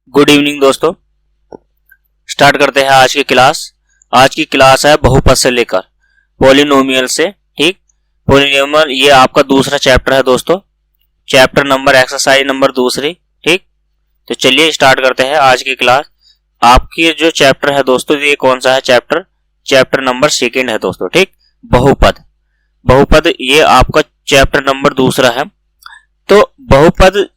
Good evening दोस्तों। Start करते हैं आज की क्लास। आज की क्लास है बहुपद से लेकर पॉलिनोमियल से। ठीक, पॉलिनोमियल ये आपका दूसरा चैप्टर है दोस्तों, चैप्टर नंबर एक्सरसाइज नंबर दूसरी। ठीक, तो चलिए स्टार्ट करते हैं आज की क्लास। आपकी जो चैप्टर है दोस्तों, ये कौन सा है चैप्टर? चैप्टर नंबर सेकेंड है दोस्तों। ठीक, बहुपद। बहुपद ये आपका चैप्टर नंबर दूसरा है। तो बहुपद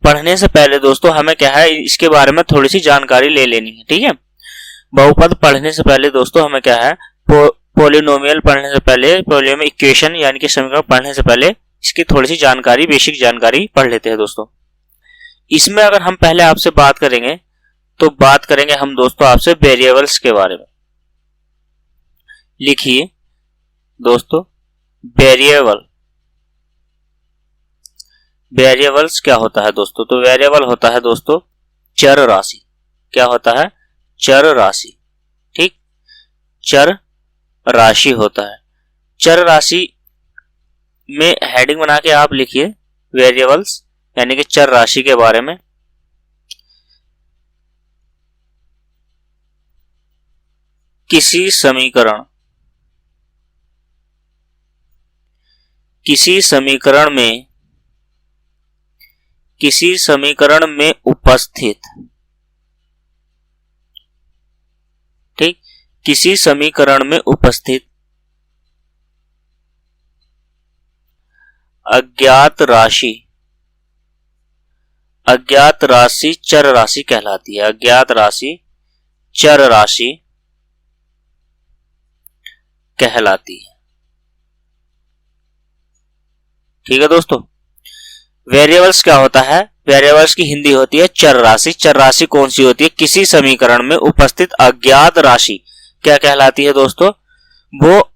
पढ़ने से पहले दोस्तों हमें क्या है, इसके बारे में थोड़ी सी जानकारी ले लेनी है। ठीक है, बहुपद पढ़ने से पहले दोस्तों हमें क्या है, पॉलिनोमियल पढ़ने से पहले, पॉलिनोमियल इक्वेशन यानी कि समीकरण पढ़ने से पहले इसकी थोड़ी सी जानकारी, बेसिक जानकारी पढ़ लेते हैं दोस्तों। इसमें अगर हम पहले आपसे बात करेंगे तो बात करेंगे हम दोस्तों आपसे वेरिएबल्स के बारे में। लिखिए दोस्तों, वेरिएबल। वेरिएबल्स क्या होता है दोस्तों? तो वेरिएबल होता है दोस्तों चर राशि। क्या होता है? चर राशि। ठीक, चर राशि होता है। चर राशि में हेडिंग बना के आप लिखिए वेरिएबल्स यानी कि चर राशि के बारे में। किसी समीकरण में उपस्थित, ठीक, किसी समीकरण में उपस्थित अज्ञात राशि चर राशि कहलाती है। अज्ञात राशि चर राशि कहलाती है। ठीक है दोस्तों, वेरिएबल्स क्या होता है? वेरिएबल्स की हिंदी होती है चर राशि। चर राशि कौन सी होती है? किसी समीकरण में उपस्थित अज्ञात राशि क्या कहलाती है दोस्तों? वो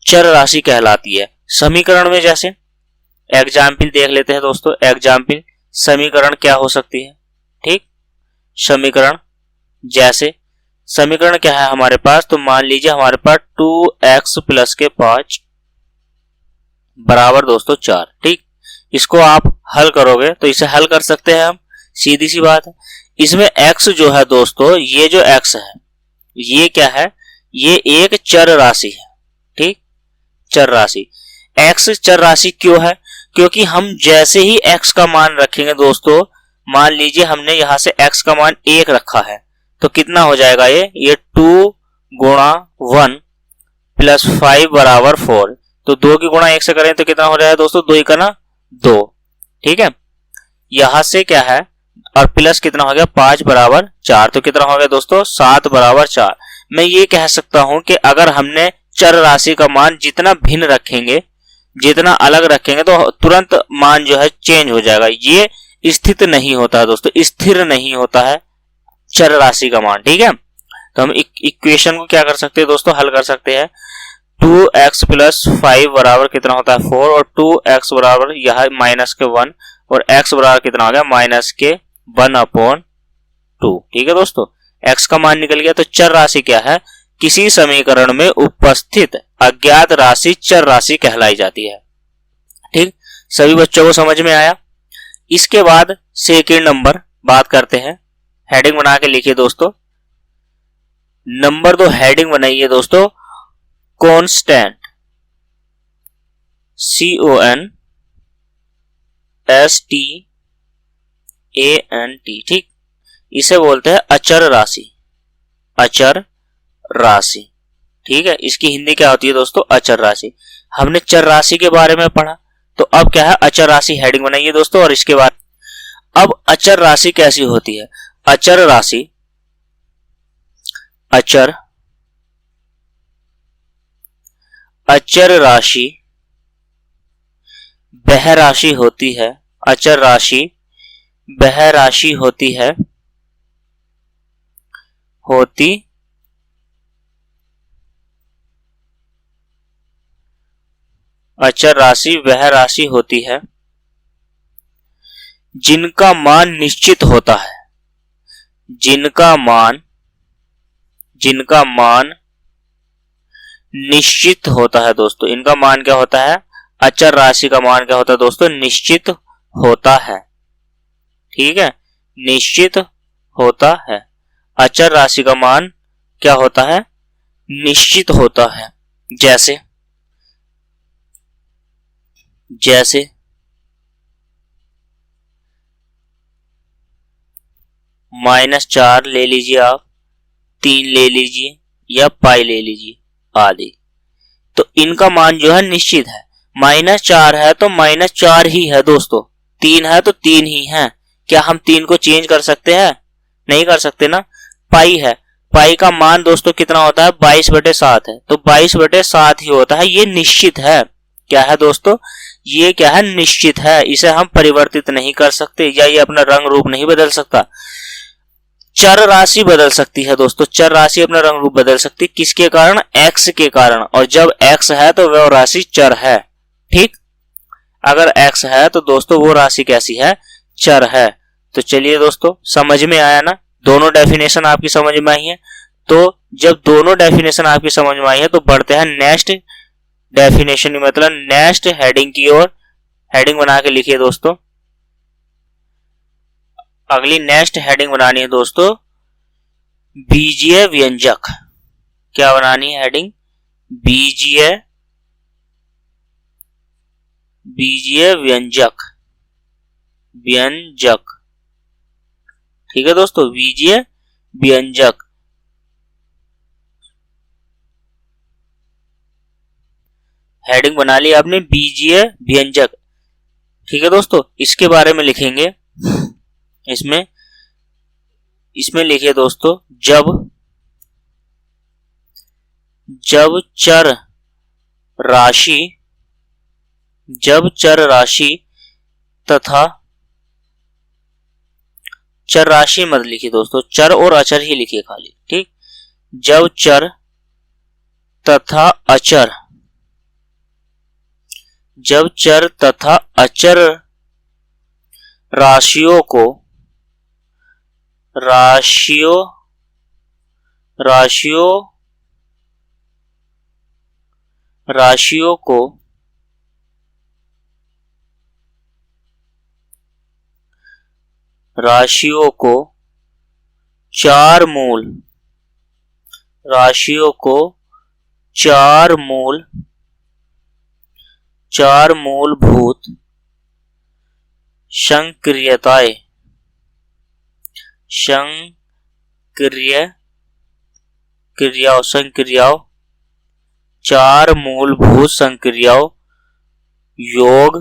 चर राशि कहलाती है। समीकरण में जैसे एग्जाम्पल देख लेते हैं दोस्तों। एग्जाम्पल समीकरण क्या हो सकती है? ठीक, समीकरण जैसे समीकरण क्या है हमारे पास? तो मान लीजिए हमारे पास 2x प्लस के 5 बराबर दोस्तों 4। ठीक, इसको आप हल करोगे तो इसे हल कर सकते हैं हम, सीधी सी बात है। इसमें x जो है दोस्तों, ये जो x है ये क्या है? ये एक चर राशि है। ठीक, चर राशि। x चर राशि क्यों है? क्योंकि हम जैसे ही x का मान रखेंगे दोस्तों, मान लीजिए हमने यहां से x का मान 1 रखा है तो कितना हो जाएगा? ये 2 गुणा 1 प्लस 5 बराबर 4। तो 2 की गुणा 1 से करें तो कितना हो जाएगा दोस्तों? 2 का ना 2। ठीक है, यहां से क्या है, और प्लस कितना हो गया? 5 बराबर 4। तो कितना हो गया दोस्तों? 7 बराबर 4। मैं ये कह सकता हूं कि अगर हमने चर राशि का मान जितना भिन्न रखेंगे, जितना अलग रखेंगे तो तुरंत मान जो है चेंज हो जाएगा। ये स्थित नहीं होता है दोस्तों, स्थिर नहीं होता है चर राशि का मान। ठीक है, तो हम इक्वेशन को क्या कर सकते हैं दोस्तों? हल कर सकते हैं। 2x प्लस 5 बराबर कितना होता है? 4, और 2x बराबर यह माइनस के 1, और x बराबर कितना हो गया? माइनस के 1/2। ठीक है दोस्तों, x का मान निकल गया। तो चर राशि क्या है? किसी समीकरण में उपस्थित अज्ञात राशि चर राशि कहलाई जाती है। ठीक, सभी बच्चों को समझ में आया? इसके बाद सेकंड नंबर बात करते हैं। हेडिंग बना के लिखिए दोस्तों। नंबर 2 हेडिंग बनाइए दोस्तों, कांस्टेंट, CONSTANT। ठीक, इसे बोलते हैं अचर राशि। अचर राशि। ठीक है, इसकी हिंदी क्या होती है दोस्तों? अचर राशि। हमने चर राशि के बारे में पढ़ा, तो अब क्या है? अचर राशि। हेडिंग बनाइए दोस्तों। और इसके बाद अब अचर राशि कैसी होती है? अचर राशि, अचर राशि वह राशि होती है, अचर राशि वह राशि होती है, अचर राशि वह राशि होती है जिनका मान निश्चित होता है। जिनका मान निश्चित होता है दोस्तों। इनका मान क्या होता है? अचर राशि का मान क्या होता है दोस्तों? निश्चित होता है। ठीक है, निश्चित होता है। अचर राशि का मान क्या होता है? निश्चित होता है। जैसे जैसे -4 ले लीजिए आप, 3 ले लीजिए या पाई ले लीजिए आदि। तो इनका मान जो है निश्चित है। -4 है तो -4 ही है दोस्तों, 3 है तो 3 ही है। क्या हम 3 को चेंज कर सकते हैं? नहीं कर सकते ना। पाई है, पाई का मान दोस्तों कितना होता है? 22/7 है, तो 22/7 ही होता है। ये निश्चित है। क्या है दोस्तों? ये क्या है? निश्चित है। इसे हम परिवर्तित नहीं कर सकते या ये अपना रंग रूप नहीं बदल सकता। चर राशि बदल सकती है दोस्तों, चर राशि अपना रंग रूप बदल सकती है। किसके कारण? x के कारण। और जब x है तो वह राशि चर है। ठीक, अगर x है तो दोस्तों वो राशि कैसी है? चर है। तो चलिए दोस्तों, समझ में आया ना? दोनों डेफिनेशन आपकी समझ में आई है। तो जब दोनों डेफिनेशन आपकी समझ में आई है तो बढ़ते हैं नेक्स्ट डेफिनेशन, मतलब नेक्स्ट हेडिंग की ओर। हेडिंग बना के लिखिए दोस्तों। अगली नेक्स्ट हेडिंग बनानी है दोस्तों, बीजीय व्यंजक। क्या बनानी है हेडिंग? बीजीय व्यंजक। व्यंजक, ठीक है दोस्तों, बीजीय व्यंजक। हेडिंग बना ली आपने, बीजीय व्यंजक। ठीक है दोस्तों, इसके बारे में लिखेंगे। इसमें लिखिए दोस्तों, जब चर राशि तथा चर राशि मत लिखिए दोस्तों, चर और अचर ही लिखिए खाली। ठीक, जब चर तथा अचर राशियों को चार मूलभूत संक्रियाओं चार मूलभूत संक्रियाओं योग,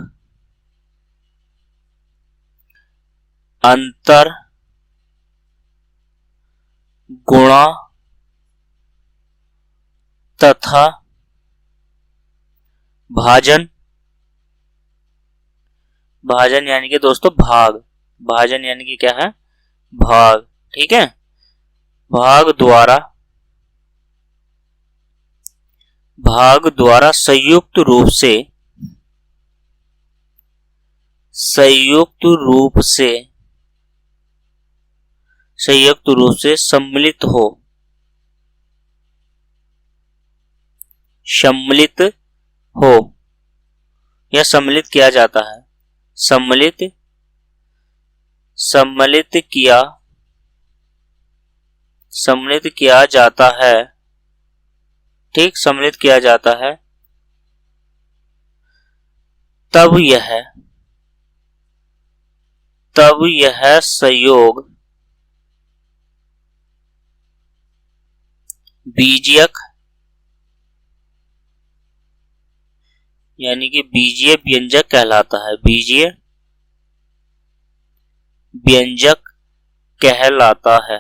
अंतर, गुणा तथा भाजन। भाजन यानी कि दोस्तों भाग। भाजन यानी कि क्या है? भाग। ठीक है, भाग द्वारा संयुक्त रूप से सम्मिलित हो या सम्मिलित किया जाता है। सम्मिलित किया जाता है। ठीक, सम्मिलित किया जाता है। तब यह संयोग बीजीयक यानी कि बीजीय व्यंजक कहलाता है। बीजीय व्यंजक कहलाता है।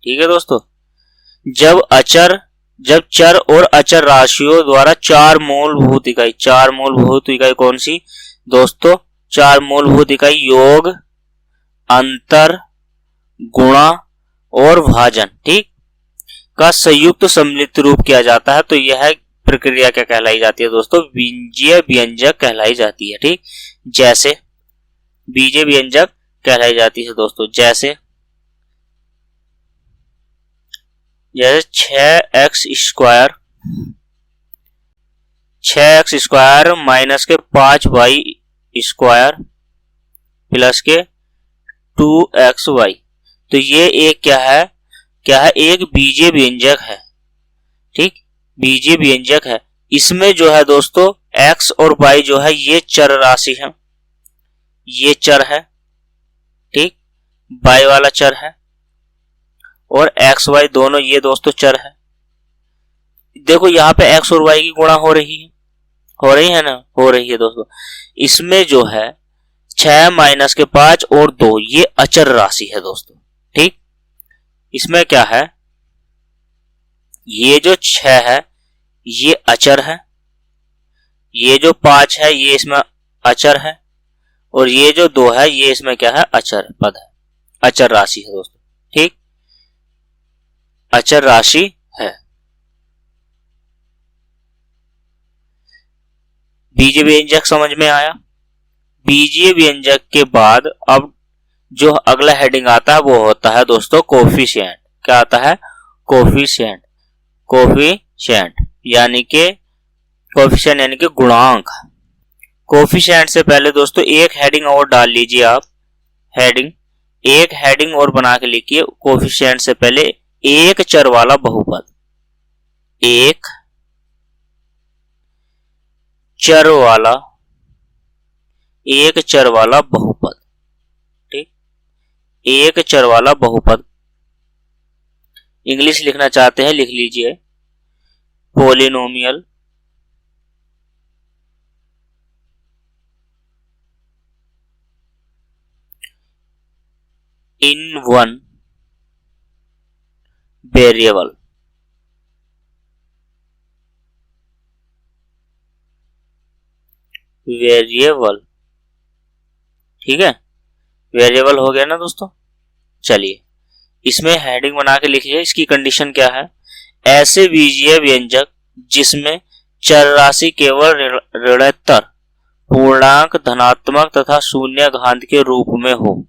ठीक है दोस्तों, जब चर और अचर राशियों द्वारा चार मूलभूत इकाई कौन सी दोस्तों? चार मूलभूत इकाई योग, अंतर, गुणा और भाजन, ठीक, का संयुक्त सम्मिलित रूप किया जाता है तो यह प्रक्रिया क्या कहलाई जाती है दोस्तों? बीजीय व्यंजक कहलाई जाती है। ठीक, जैसे बीजीय व्यंजक कहलाई जाती है दोस्तों, जैसे 6x स्क्वायर माइनस के 5y स्क्वायर प्लस के 2xy। तो ये एक क्या है, एक बीजीय व्यंजक है। ठीक, बीजीय व्यंजक है। इसमें जो है दोस्तों x और y जो है ये चर राशि है, ये चर है। ठीक, y वाला चर है और x y दोनों ये दोस्तों चर है। देखो यहाँ पे x और y की गुणा हो रही है ना, हो रही है दोस्तों। इसमें जो है 6 माइनस के 5 और 2 ये अचर राशि है दोस्तों। ठीक, इसमें क्या है, ये जो 6 है ये अचर है, ये जो 5 है ये इसमें अचर है और ये जो 2 है ये इसमें क्या है, अचर पद है, अचर राशि है दोस्तों। ठीक, अचर राशि है। बीजीय व्यंजक समझ में आया। बीजीय व्यंजक के बाद अब जो अगला हेडिंग आता है वो होता है दोस्तों कोफिशिएंट। क्या आता है, कोफिशिएंट। कोफिशिएंट यानी कि गुणांक। कोफिशिएंट से पहले दोस्तों एक हेडिंग और डाल लीजिए आप, एक हेडिंग और बना के लिखिए। कोफिशिएंट से पहले एक चर वाला बहुपद, एक चर वाला बहुपद। ठीक, एक चर वाला बहुपद। इंग्लिश लिखना चाहते हैं लिख लीजिए, पॉलिनोमियल इन वन वेरिएबल। ठीक है, वेरिएबल हो गया ना दोस्तों। चलिए इसमें हेडिंग बना के लिखिए। इसकी कंडीशन क्या है, ऐसे बीजीय व्यंजक जिसमें चर राशि केवल ऋणोत्तर पूर्णांक धनात्मक तथा शून्य घात के रूप में हो।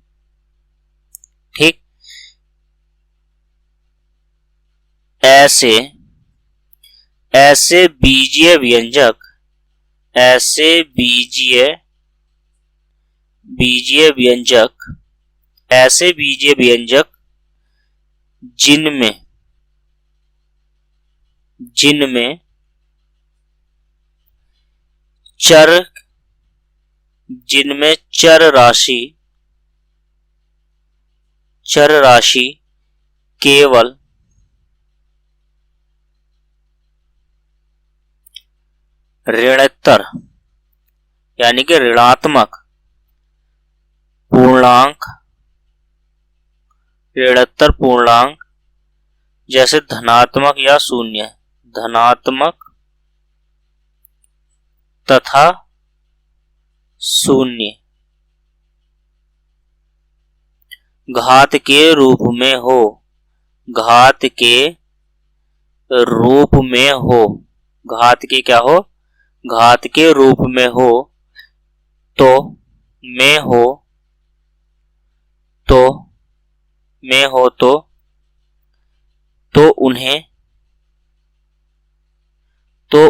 ठीक, ऐसे बीजीय व्यंजक जिनमें चर राशि केवल ऋणोत्तर यानी कि ऋणात्मक पूर्णांक जैसे धनात्मक या शून्य, धनात्मक तथा शून्य घात के रूप में हो, घात के रूप में हो, तो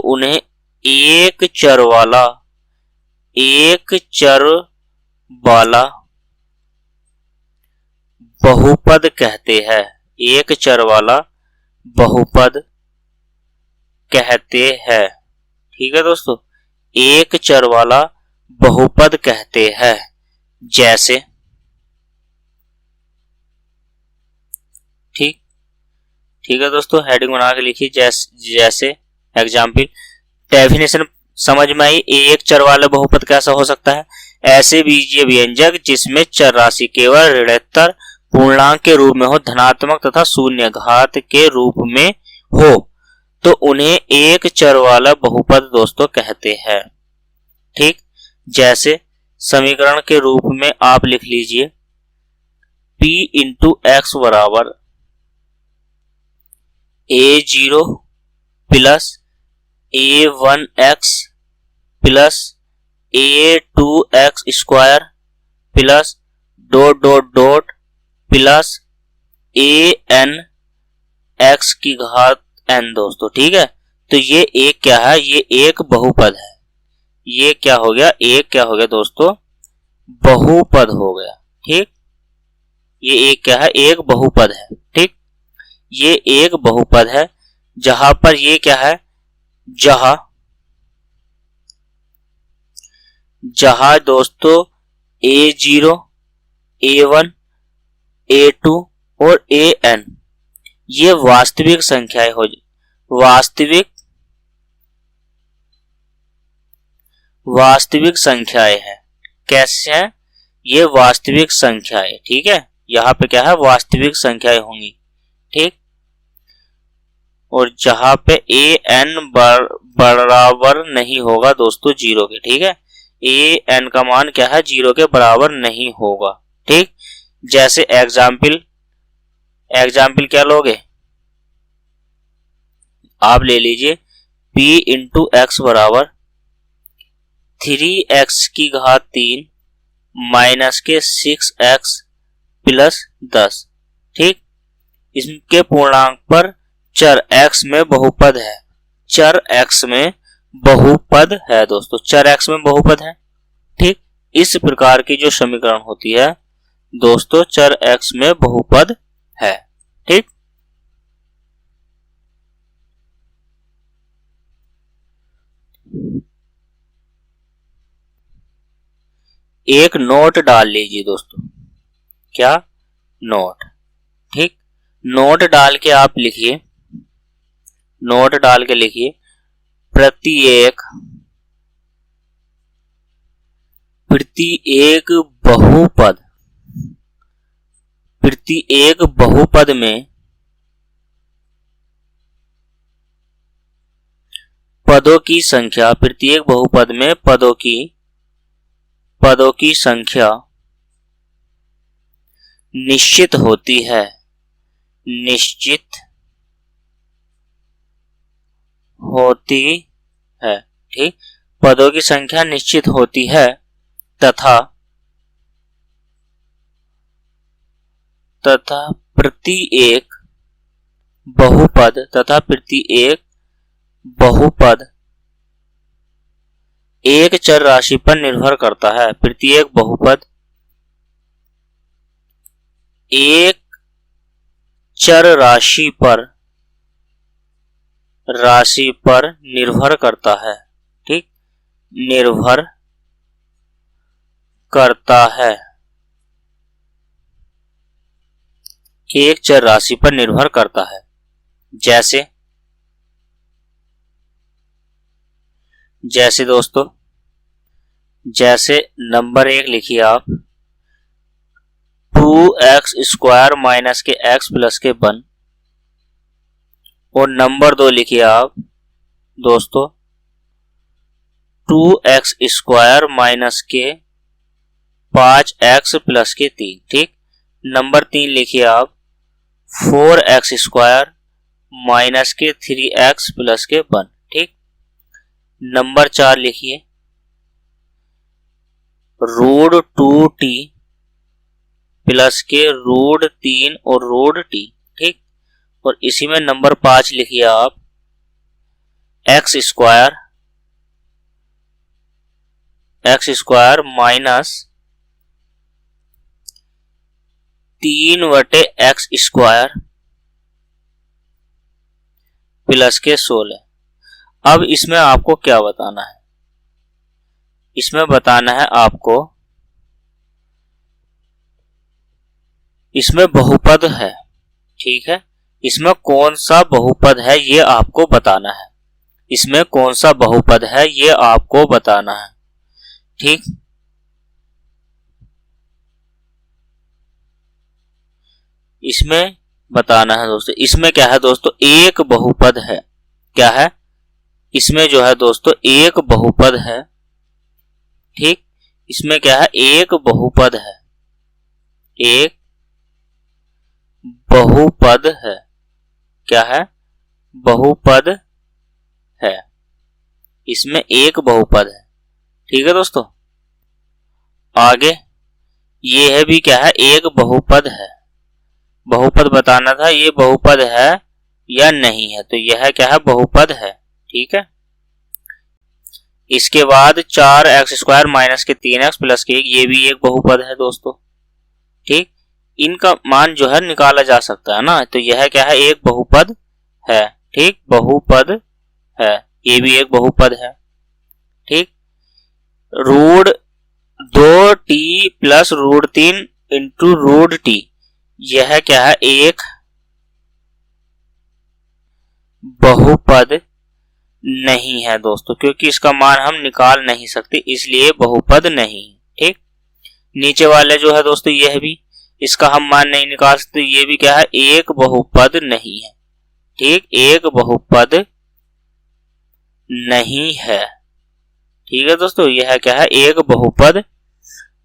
उन्हें एक चर वाला बहुपद कहते हैं। एक चर वाला बहुपद कहते हैं। ठीक है दोस्तों, एक चर वाला बहुपद कहते हैं। जैसे, ठीक है दोस्तों, हेडिंग बना के लिखिए। जैसे एग्जाम्पल, डेफिनेशन समझ में आई। एक चर वाला बहुपद कैसा हो सकता है, ऐसे बीजीय व्यंजक जिसमें चर राशि केवल ऋणोत्तर पूर्णांक के रूप में हो, धनात्मक तथा शून्य घात के रूप में हो, तो उन्हें एक चर वाला बहुपद दोस्तों कहते हैं। ठीक, जैसे समीकरण के रूप में आप लिख लीजिए p इंटू एक्स बराबर a0 plus a1x plus a2x square plus dot dot dot plus an x की घात n दोस्तों। ठीक है, तो ये एक क्या है, ये एक बहुपद है। ये क्या हो गया, एक क्या हो गया दोस्तों, बहुपद हो गया। ठीक, ये एक क्या है, एक बहुपद है। ठीक, ये एक बहुपद है जहां पर ये क्या है, जहां दोस्तों A0, A1, A2 और AN ये वास्तविक संख्याएं हो, वास्तविक संख्याएं हैं। कैसे हैं ये वास्तविक संख्याएं? ठीक है, यहाँ पे क्या है, वास्तविक संख्याएं होंगी। ठीक, और जहां पे AN बराबर नहीं होगा दोस्तों 0 के। ठीक है, AN का मान क्या है, 0 के बराबर नहीं होगा। ठीक, जैसे एग्जाम्पल क्या लोगे आप, ले लीजिए P इंटू एक्स बराबर 3x की घात 3 माइनस के 6x प्लस 10। ठीक, इसके पूर्णांक पर चर x में बहुपद है, चर x में बहुपद है दोस्तों, चर x में बहुपद है। ठीक, इस प्रकार की जो समीकरण होती है दोस्तों, चर x में बहुपद है। ठीक, एक नोट डाल लीजिए दोस्तों, क्या, नोट। ठीक, नोट डाल के आप लिखिए, नोट डाल के लिखिए प्रत्येक बहुपद, प्रत्येक बहुपद में पदों की संख्या, प्रत्येक बहुपद में पदों की संख्या निश्चित होती है, निश्चित होती है। ठीक, पदों की संख्या निश्चित होती है तथा प्रत्येक बहुपद एक चर राशि पर निर्भर करता है। प्रत्येक बहुपद एक चर राशि पर निर्भर करता है। ठीक, निर्भर करता है, एक चर राशि पर निर्भर करता है। जैसे दोस्तों, जैसे नंबर 1 लिखिए आप 2x स्क्वायर माइनस के x प्लस के 1, और नंबर 2 लिखिए आप दोस्तों 2x स्क्वायर माइनस के 5x प्लस के 3। ठीक, नंबर 3 लिखिए आप 4x स्क्वायर माइनस के 3x प्लस के 1। ठीक, नंबर 4 लिखिए √2t प्लस के √3 और √t। ठीक, और इसी में नंबर 5 लिखिए आप x square minus 3/x square plus के 16। अब इसमें आपको क्या बताना है, इसमें बताना है आपको, इसमें बहुपद है। ठीक है, इसमें कौन सा बहुपद है ये आपको बताना है, इसमें कौन सा बहुपद है ये आपको बताना है। ठीक, इसमें बताना है दोस्तों, इसमें क्या है दोस्तों, एक बहुपद है। क्या है, इसमें जो है दोस्तों एक बहुपद है। ठीक, इसमें क्या है, एक बहुपद है, एक बहुपद है। क्या है, बहुपद है, इसमें एक बहुपद है। ठीक है दोस्तों, आगे ये है भी क्या है, एक बहुपद है। बहुपद बताना था, ये बहुपद है या नहीं है, तो यह क्या है, बहुपद है। ठीक है, इसके बाद 4x² माइनस के 3x प्लस के 1, ये भी एक बहुपद है दोस्तों। ठीक, इनका मान जो है निकाला जा सकता है ना, तो यह क्या है, एक बहुपद है। ठीक, बहुपद है, ये भी एक बहुपद है। ठीक, √2t प्लस √3 इंटू √t, यह क्या है, एक बहुपद नहीं है दोस्तों, क्योंकि इसका मान हम निकाल नहीं सकते, इसलिए बहुपद नहीं। ठीक, नीचे वाले जो है दोस्तों, यह भी, इसका हम मान नहीं निकाल सकते, ये भी क्या है, एक बहुपद नहीं है। ठीक, एक बहुपद नहीं है। ठीक है दोस्तों, यह क्या है, एक बहुपद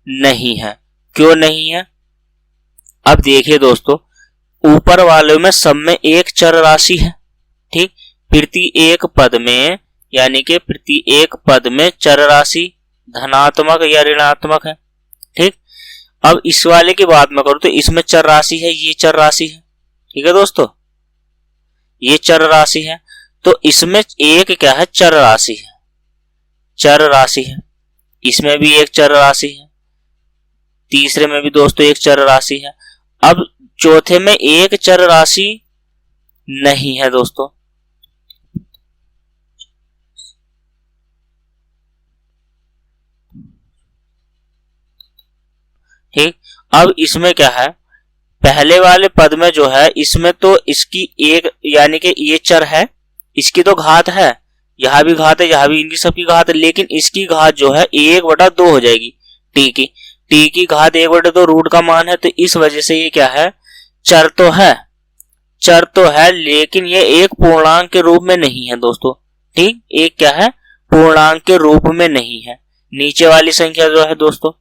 नहीं है। क्यों नहीं है, अब देखिए दोस्तों, ऊपर वाले में सब में एक चर राशि है। ठीक, प्रति एक पद में, यानी कि प्रति एक पद में चर राशि धनात्मक या ऋणात्मक है। ठीक, अब इस वाले की बात मैं करूं तो इसमें चर राशि है, ये चर राशि है। ठीक है दोस्तों, ये चर राशि है, तो इसमें एक क्या है, चर राशि है, चर राशि है। इसमें भी एक चर राशि है, तीसरे में भी दोस्तों एक चर राशि है। अब चौथे में एक चर राशि नहीं है दोस्तों। ठीक, अब इसमें क्या है, पहले वाले पद में जो है, इसमें तो इसकी एक, यानी कि ये चर है, इसकी तो घात है, यहां भी घात है, यहां भी, इनकी सबकी घात है, लेकिन इसकी घात जो है 1/2 हो जाएगी। टी की घात 1/2 रूट का मान है, तो इस वजह से ये क्या है, चर तो है, चर तो है, लेकिन ये एक पूर्णांक के रूप में नहीं है दोस्तों। ठीक, एक क्या है, पूर्णांक के रूप में नहीं है। नीचे वाली संख्या जो है दोस्तों,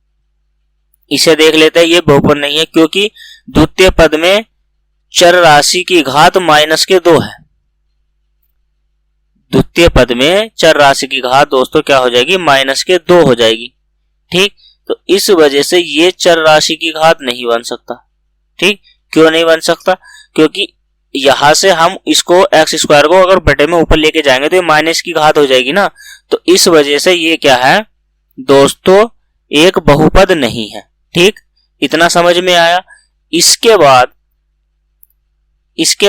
इसे देख लेते हैं, ये बहुपद नहीं है, क्योंकि द्वितीय पद में चर राशि की घात -2 है। द्वितीय पद में चर राशि की घात दोस्तों क्या हो जाएगी, -2 हो जाएगी। ठीक, तो इस वजह से ये चर राशि की घात नहीं बन सकता। ठीक, क्यों नहीं बन सकता, क्योंकि यहां से हम इसको x² को अगर बटे में ऊपर लेके जाएंगे तो ये माइनस की घात हो जाएगी ना, तो इस वजह से ये क्या है दोस्तों, एक बहुपद नहीं है। ठीक, इतना समझ में आया। इसके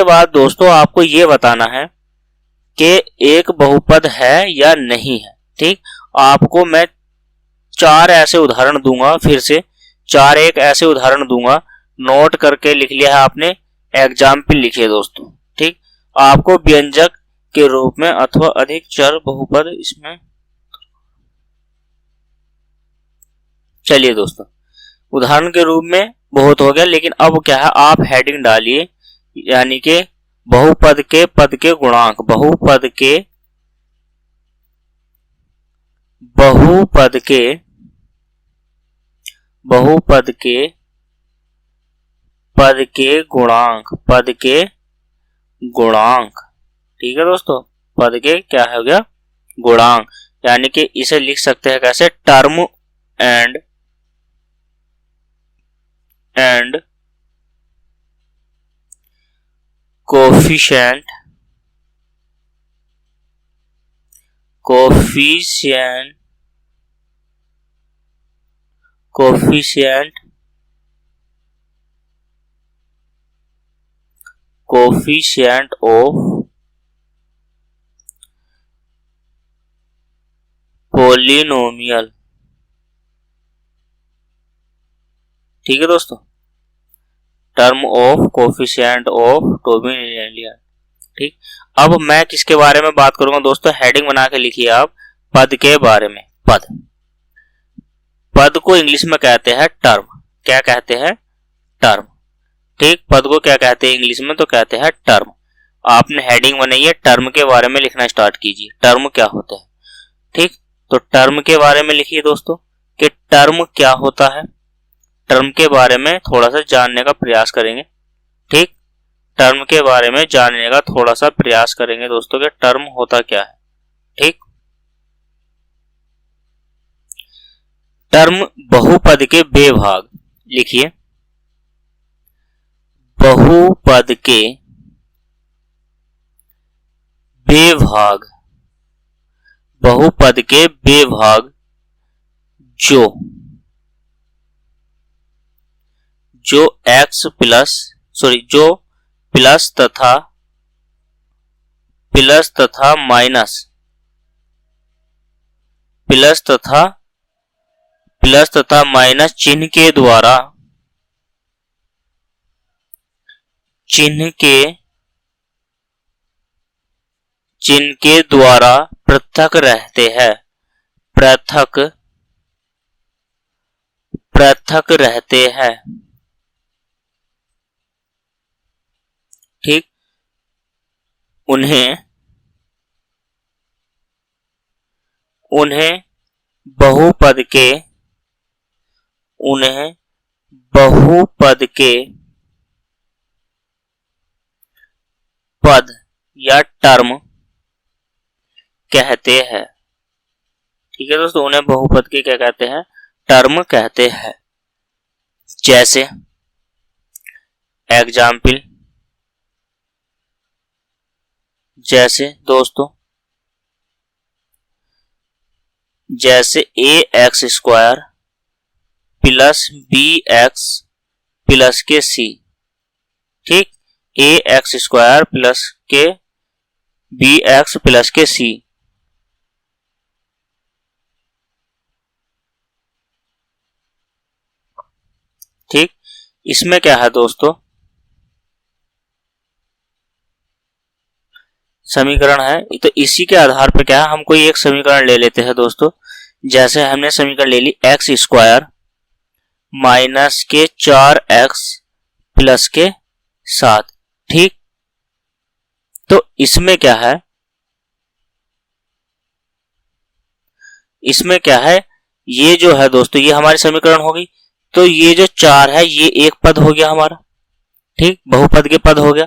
बाद दोस्तों आपको ये बताना है कि एक बहुपद है या नहीं है। ठीक, आपको मैं 4 ऐसे उदाहरण दूंगा, फिर से 4 एक ऐसे उदाहरण दूंगा, नोट करके लिख लिया है आपने, एग्जाम्पल लिखिए दोस्तों। ठीक, आपको व्यंजक के रूप में अथवा अधिक चर बहुपद, इसमें चलिए दोस्तों, उदाहरण के रूप में बहुत हो गया, लेकिन अब क्या है, आप हेडिंग डालिए, यानी कि बहुपद के पद के गुणांक, बहुपद के पद के गुणांक, पद के गुणांक। ठीक है दोस्तों, पद के क्या हो गया, गुणांक, यानी कि इसे लिख सकते हैं कैसे, term and coefficient of polynomial. ठीक है दोस्तों, term of coefficient of polynomial. ठीक, अब मैं किसके बारे में बात करूंगा दोस्तों, हेडिंग बना के लिखिए आप, पद के बारे में। पद को इंग्लिश में कहते हैं टर्म। क्या कहते हैं, टर्म। ठीक, पद को क्या कहते हैं इंग्लिश में, तो कहते हैं टर्म। आपने हेडिंग बनाई है, टर्म के बारे में लिखना स्टार्ट कीजिए, टर्म क्या होता है। ठीक, तो टर्म के बारे में लिखिए दोस्तों कि टर्म क्या होता है। टर्म के बारे में थोड़ा सा जानने का प्रयास करेंगे। ठीक, टर्म के बारे में जानने का थोड़ा सा प्रयास करेंगे दोस्तों कि टर्म होता क्या है। ठीक, टर्म बहुपद के बेभाग, लिखिए, बहुपद के बहुपद के वे भाग जो x जो प्लस तथा माइनस चिन्ह के द्वारा पृथक रहते हैं। ठीक, उन्हें बहुपद के पद या टर्म कहते हैं। ठीक है दोस्तों, उन्हें बहुपद के क्या कहते हैं? टर्म कहते हैं। जैसे एग्जाम्पल, जैसे दोस्तों, जैसे ax square plus bx plus के c। ठीक, ax स्क्वायर प्लस के bx प्लस के c। ठीक, इसमें क्या है दोस्तों? समीकरण है, तो इसी के आधार पर क्या है, हम कोई एक समीकरण ले लेते हैं दोस्तों। जैसे हमने समीकरण ले ली एक्स स्क्वायर माइनस के 4x प्लस के 7। ठीक, तो इसमें क्या है, ये जो है दोस्तों, ये हमारी समीकरण होगी। तो ये जो 4 है ये एक पद हो गया हमारा। ठीक, बहुपद के पद हो गया।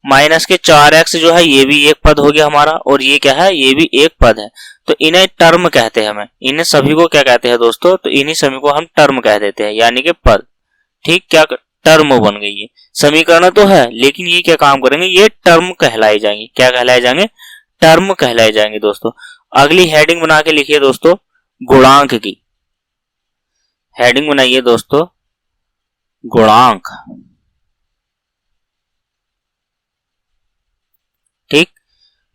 माइनस के 4x जो है ये भी एक पद हो गया हमारा, और ये क्या है, ये भी एक पद है। तो इन्हें टर्म कहते हैं। हमें इन्हें सभी को क्या कहते हैं दोस्तों? तो इन्हीं सभी को हम टर्म कह देते हैं, यानी कि पद। ठीक, क्या टर्म बन गई। ये समीकरण तो है, लेकिन ये क्या काम करेंगे? ये टर्म कहलाए जाएंगे। क्या कहलाए जाएंगे? टर्म कहलाए जाएंगे दोस्तों। अगली हेडिंग बना के लिखिए दोस्तों, गुणांक की हेडिंग बनाइए दोस्तों, गुणांक। ठीक,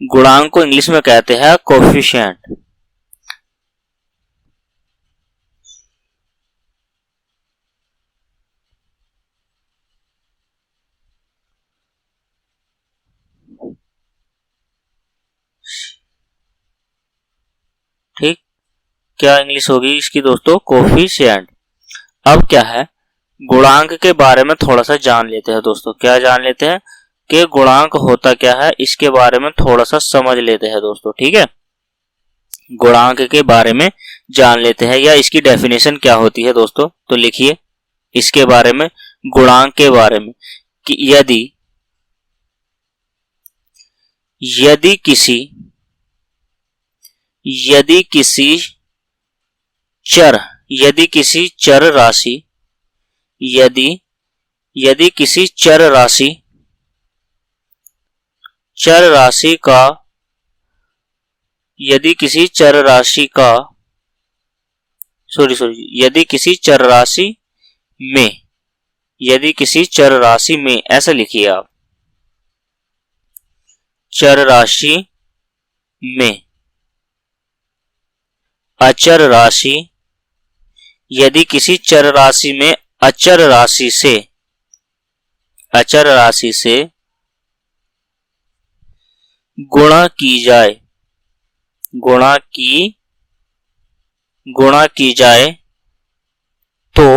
गुणांक को इंग्लिश में कहते हैं कोफिशिएंट। ठीक, क्या इंग्लिश होगी इसकी दोस्तों? कोफिशिएंट। अब क्या है, गुणांक के बारे में थोड़ा सा जान लेते हैं दोस्तों। क्या जान लेते हैं कि गुणांक होता क्या है, इसके बारे में थोड़ा सा समझ लेते हैं दोस्तों। ठीक है, गुणांक के बारे में जान लेते हैं, या इसकी डेफिनेशन क्या होती है दोस्तों। तो लिखिए इसके बारे में, गुणांक के बारे में, कि यदि किसी चर राशि में ऐसा लिखिए आप, चर राशि में अचर राशि, यदि किसी चर राशि में अचर राशि से गुणा की जाए तो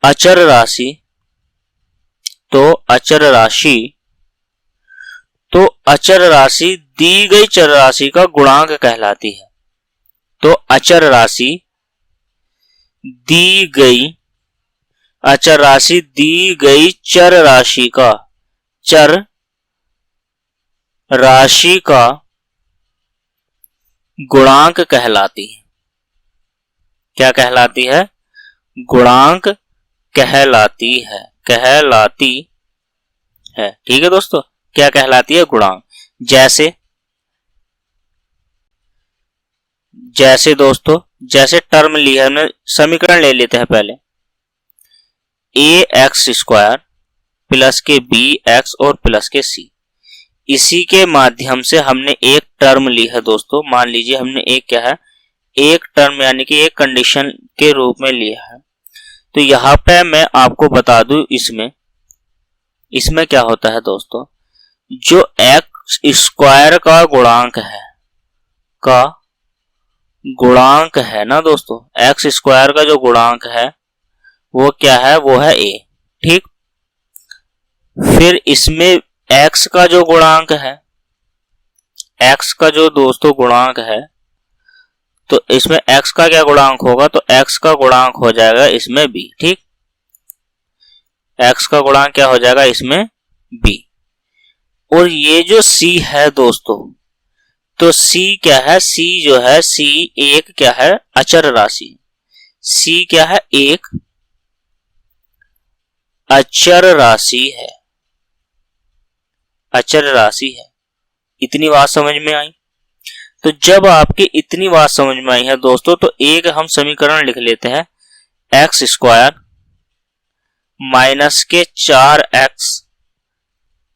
अचर राशि दी गई चर राशि का गुणांक कहलाती है। तो अचर राशि दी गई चर राशि का गुणांक कहलाती है। क्या कहलाती है? गुणांक कहलाती है। ठीक है दोस्तों, क्या कहलाती है? गुणांक। जैसे जैसे दोस्तों, जैसे टर्म ली है हमने, समीकरण ले लेते हैं पहले, ए एक्स स्क्वायर प्लस के बी एक्स और प्लस के सी, इसी के माध्यम से हमने एक टर्म ली है दोस्तों। मान लीजिए हमने एक क्या है, एक टर्म यानी कि एक कंडीशन के रूप में लिया है। तो यहां पे मैं आपको बता दूं, इसमें क्या होता है दोस्तों, जो एक्स स्क्वायर का गुणांक है ना दोस्तों, एक्स स्क्वायर का जो गुणांक है वो क्या है, वो है ए। ठीक, फिर इसमें एक्स का जो गुणांक है, एक्स का जो दोस्तों गुणांक है, तो इसमें x का क्या गुणांक होगा, तो x का गुणांक हो जाएगा इसमें b। ठीक, x का गुणांक क्या हो जाएगा इसमें b। और ये जो c है दोस्तों, तो c क्या है, c जो है, c एक क्या है, अचर राशि। c क्या है, एक अचर राशि है, अचर राशि है। इतनी बात समझ में आई। तो जब आपके इतनी बात समझ में आई है दोस्तों, तो एक हम समीकरण लिख लेते हैं, एक्स स्क्वायर माइनस के 4x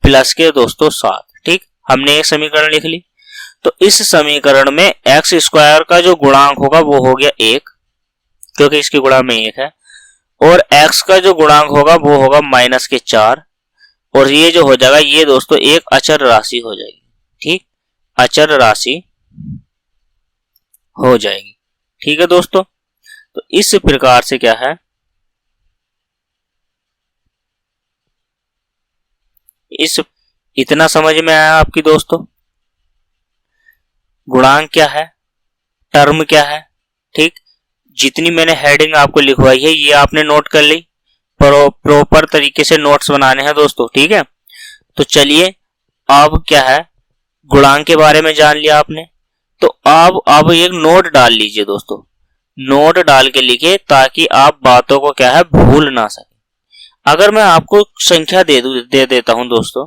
प्लस के दोस्तों 7। ठीक, हमने एक समीकरण लिख ली। तो इस समीकरण में एक्स स्क्वायर का जो गुणांक होगा वो हो गया 1, क्योंकि इसके गुणा में 1 है, और x का जो गुणांक होगा वो होगा माइनस के 4, और ये जो हो जाएगा ये दोस्तों एक अचर राशि हो जाएगी। ठीक, अचर राशि हो जाएगी। ठीक है दोस्तों, तो इस प्रकार से क्या है, इतना समझ में आया आपकी दोस्तों, गुणांक क्या है, टर्म क्या है। ठीक, जितनी मैंने हेडिंग आपको लिखवाई है ये आपने नोट कर ली, प्रॉपर तरीके से नोट्स बनाने हैं दोस्तों। ठीक है, तो चलिए अब क्या है, गुणांक के बारे में जान लिया आपने, तो अब एक नोट डाल लीजिए दोस्तों, नोट डाल के लिखिए ताकि आप बातों को क्या है भूल ना सके। अगर मैं आपको संख्या दे देता हूं दोस्तों,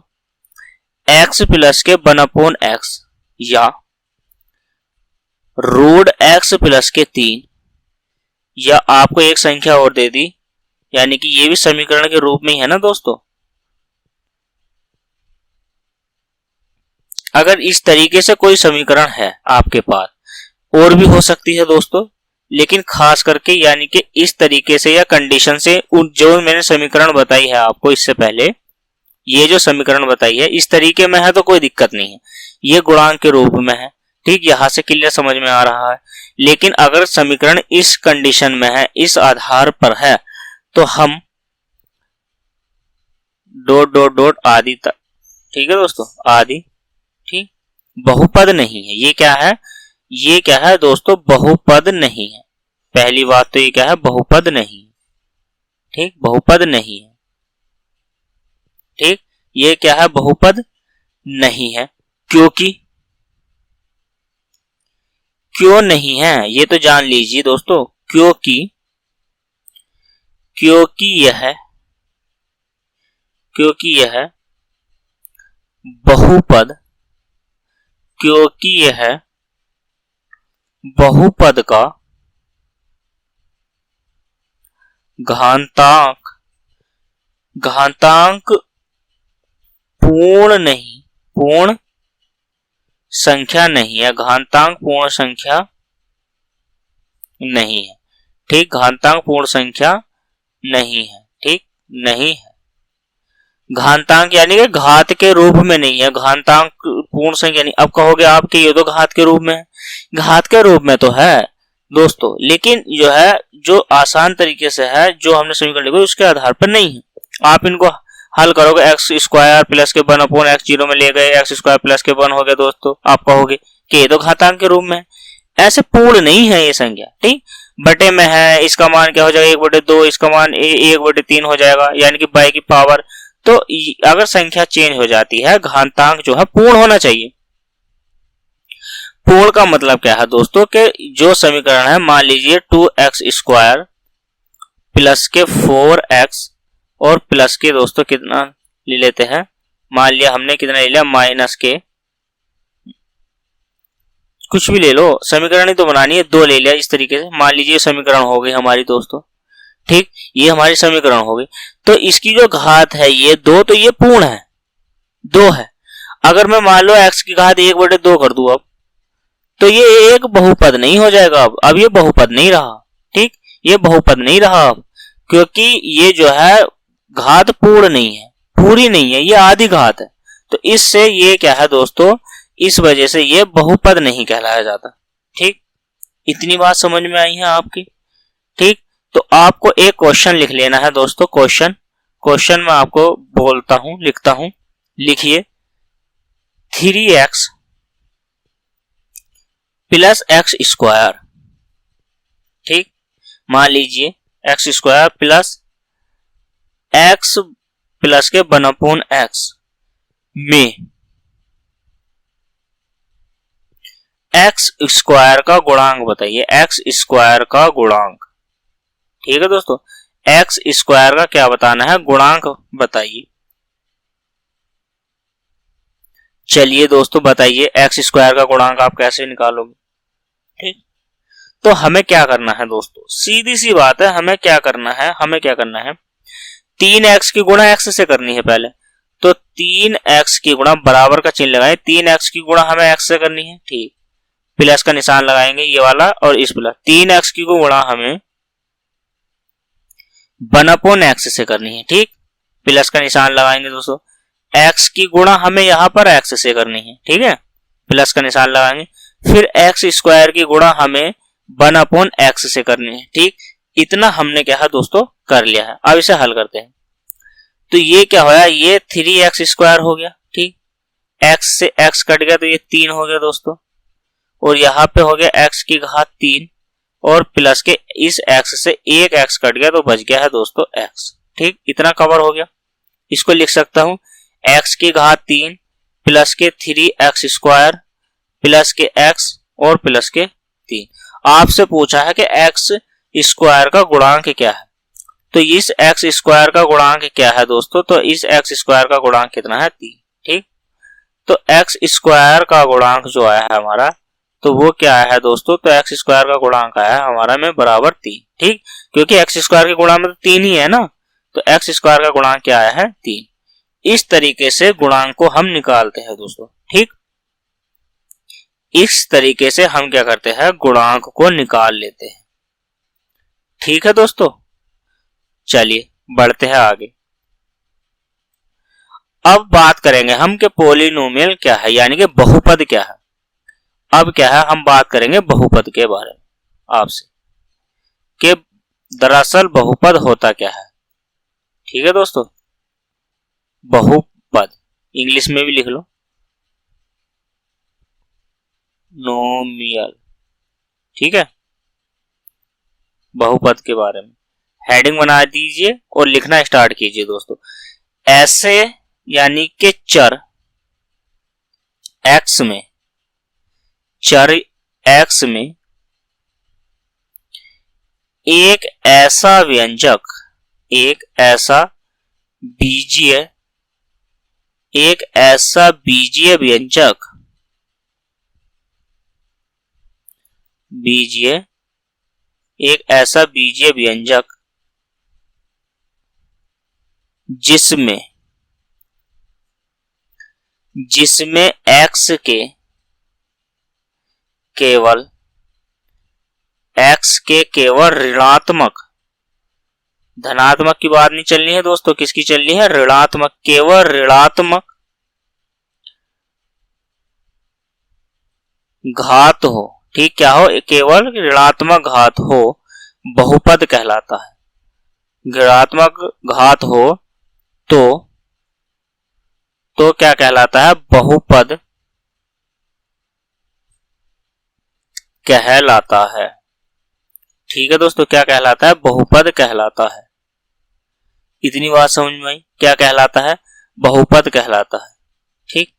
x प्लस के 1/x या रूट x प्लस के 3, या आपको एक संख्या और दे दी, यानी कि ये भी समीकरण के रूप में ही है ना दोस्तों। अगर इस तरीके से कोई समीकरण है आपके पास, और भी हो सकती है दोस्तों, लेकिन खास करके यानी कि इस तरीके से या कंडीशन से, जो मैंने समीकरण बताई है आपको इससे पहले, ये जो समीकरण बताई है इस तरीके में है तो कोई दिक्कत नहीं है, ये गुणांक के रूप में है। ठीक, यहां से क्लियर समझ में आ रहा है। लेकिन अगर समीकरण इस कंडीशन में है, इस आधार पर है, तो हम डॉट डॉट डॉट आदि तक, ठीक है दोस्तों, आदि। ठीक, बहुपद नहीं है, ये क्या है, ये क्या है दोस्तों, बहुपद नहीं है। पहली बात तो ये क्या है, बहुपद नहीं है। ठीक, बहुपद नहीं है। ठीक, ये क्या है, बहुपद नहीं है। क्योंकि क्यों नहीं है ये तो जान लीजिए दोस्तों, क्योंकि यह बहुपद, क्योंकि यह बहुपद का घातांक पूर्ण संख्या नहीं है, घातांक पूर्ण संख्या नहीं है। ठीक, घातांक पूर्ण संख्या नहीं है। ठीक, नहीं है, घातांक यानी कि घात के रूप में नहीं है, घातांक पूर्ण संख्या नहीं। अब कहोगे आप कि ये तो घात के रूप में है, घात के रूप में तो है दोस्तों, लेकिन जो है, जो आसान तरीके से है, जो हमने समीकरण लिखा उसके आधार पर नहीं है। आप इनको हल करोगे, एक्स स्क्वायर प्लस के 1/x 0 में ले गए, एक्स स्क्वायर प्लस के 1 हो गया दोस्तों, आप कहोगे कि ये तो घातांक के रूप में है। ऐसे पूर्ण नहीं है ये संख्या। ठीक, बटे में है, इसका मान क्या हो जाएगा 1/2, इसका मान 1/3 हो जाएगा, यानी कि बाई की पावर। तो अगर संख्या चेंज हो जाती है, घातांक जो है पूर्ण होना चाहिए। पूर्ण का मतलब क्या है दोस्तों, कि जो समीकरण है, मान लीजिए 2x स्क्वायर प्लस के 4x और प्लस के दोस्तों कितना ले लेते हैं, मान लिया हमने कितना ले लिया, माइनस के कुछ भी ले लो, समीकरण ही तो बनानी है, दो ले लिया इस तरीके से, मान लीजिए समीकरण हो गई हमारी दोस्तों, ठीक, ये हमारी समीकरण हो गई। तो इसकी जो घात है ये दो, तो ये पूर्ण है, दो है। अगर मैं मान लो x की घात 1/2 कर दूं अब, तो ये एक बहुपद नहीं हो जाएगा। अब ये बहुपद नहीं रहा, ठीक, ये बहुपद नहीं रहा अब, क्योंकि ये जो है घात पूर्ण नहीं है, पूरी नहीं है, ये आधी घात है। तो इससे ये क्या है दोस्तों, इस वजह से ये बहुपद नहीं कहलाया जाता। ठीक, इतनी बात समझ में आई है आपकी। ठीक, तो आपको एक क्वेश्चन लिख लेना है दोस्तों। क्वेश्चन मैं आपको बोलता हूं, लिखता हूं, लिखिए 3x प्लस एक्स स्क्वायर। ठीक, मान लीजिए x square plus x plus के 1/x में एक्स स्क्वायर का गुणांक बताइए, एक्स स्क्वायर का गुणांक। ठीक है दोस्तों, एक्स स्क्वायर का क्या बताना है, गुणांक बताइए। चलिए दोस्तों बताइए एक्स स्क्वायर का गुणांक आप कैसे निकालोगे। ठीक, तो हमें क्या करना है दोस्तों, सीधी सी बात है, हमें क्या करना है 3x की गुणा x से करनी है पहले। तो 3x की गुणा, बराबर का चिन्ह लगाएं, 3x की गुणा हमें x से करनी है। ठीक, प्लस का निशान लगाएंगे ये वाला और इस प्लस, 3x की गुणा हमें 1/x से करनी है। ठीक, प्लस का निशान लगाएंगे दोस्तों। x की गुणा हमें यहां पर x से करनी है। ठीक है, प्लस का निशान लगाएंगे। फिर एक्स स्क्वायर की गुणा हमें 1/x से करनी है। ठीक, इतना हमने क्या है दोस्तों कर लिया है। अब इसे हल करते हैं। तो ये क्या होया, ये 3x स्क्वायर हो गया। ठीक, x से x कट गया तो ये 3 हो गया दोस्तों, और यहाँ पे हो गया x की घात 3, और प्लस के इस x से एक x कट गया तो बच गया है दोस्तों x। ठीक, इतना कवर हो गया। इसको लिख सकता हूं x की घात 3 प्लस के 3x स्क्वायर प्लस के x और प्लस के 3। आपसे पूछा है कि x स्क्वायर का गुणांक क्या है, तो इस x स्क्वायर का गुणांक क्या है दोस्तों, तो इस x स्क्वायर का गुणांक कितना है 3। ठीक, तो x स्क्वायर का गुणांक जो आया है हमारा, तो वो क्या आया है दोस्तों, तो x स्क्वायर का गुणांक आया है हमारा में बराबर 3। ठीक, क्योंकि x स्क्वायर के गुणांक में तो 3 ही है ना, तो x स्क्वायर का गुणांक क्या आया है 3। इस तरीके से गुणांक को हम निकालते हैं दोस्तों। ठीक, इस तरीके से हम क्या करते हैं, गुणांक को निकाल लेते हैं। ठीक है दोस्तों, चलिए बढ़ते हैं आगे। अब बात करेंगे हम कि पॉलिनोमियल क्या है, यानी कि बहुपद क्या है। अब क्या है, हम बात करेंगे बहुपद के बारे में आपसे, कि दरअसल बहुपद होता क्या है। ठीक है दोस्तों, बहुपद इंग्लिश में भी लिख लो, नोमियल। ठीक है, बहुपद के बारे में हेडिंग बना दीजिए और लिखना स्टार्ट कीजिए दोस्तों। ऐसे यानी कि चर x में, चर x में एक ऐसा व्यंजक, एक ऐसा बीजीय व्यंजक, एक ऐसा बीजीय व्यंजक जिसमें x के केवल ऋणात्मक, धनात्मक की बात नहीं चलनी है दोस्तों, किसकी चलनी है, ऋणात्मक, केवल ऋणात्मक घात हो। ठीक, क्या हो, केवल ऋणात्मक घात हो, बहुपद कहलाता है। ऋणात्मक घात हो तो क्या कहलाता है, बहुपद कहलाता है। ठीक है दोस्तों, क्या कहलाता है, बहुपद कहलाता है। इतनी बात समझ में आई, क्या कहलाता है, बहुपद कहलाता है। ठीक,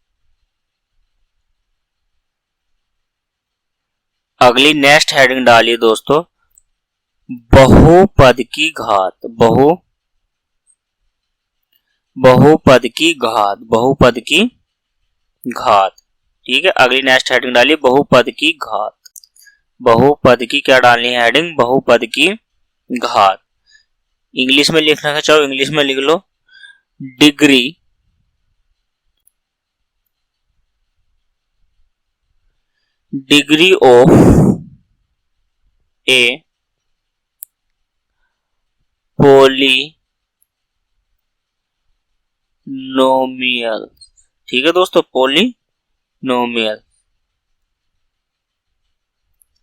अगली नेक्स्ट हेडिंग डालिए दोस्तों, बहुपद की घात, बहुपद की घात। ठीक है, अगली नेक्स्ट हेडिंग डालिए बहुपद की घात। बहुपद की क्या डालनी है हेडिंग? बहुपद की घात। इंग्लिश में लिखना है, चाहो इंग्लिश में लिख लो, degree degree of a polynomial. ठीक है दोस्तों, पोलिनोमियल।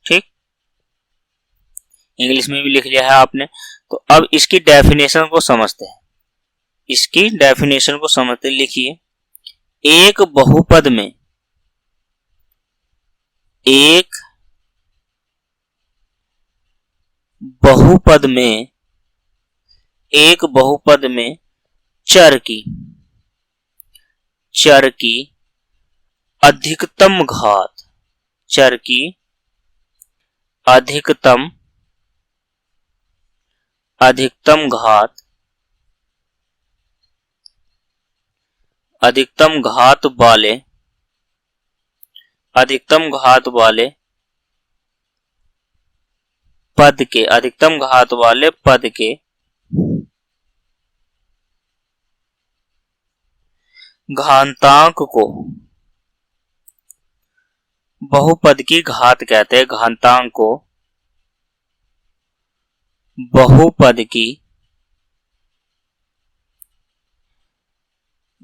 ठीक, इंग्लिश में भी लिख लिया है आपने। तो अब इसकी डेफिनेशन को समझते हैं। इसकी डेफिनेशन को समझते लिखिए, एक बहुपद में एक बहुपद में एक बहुपद में चर की अधिकतम घात, चर की अधिकतम घात, अधिकतम घात वाले पद के, अधिकतम घात वाले पद के घातांक को बहुपद की घात कहते हैं। घातांक को बहुपद की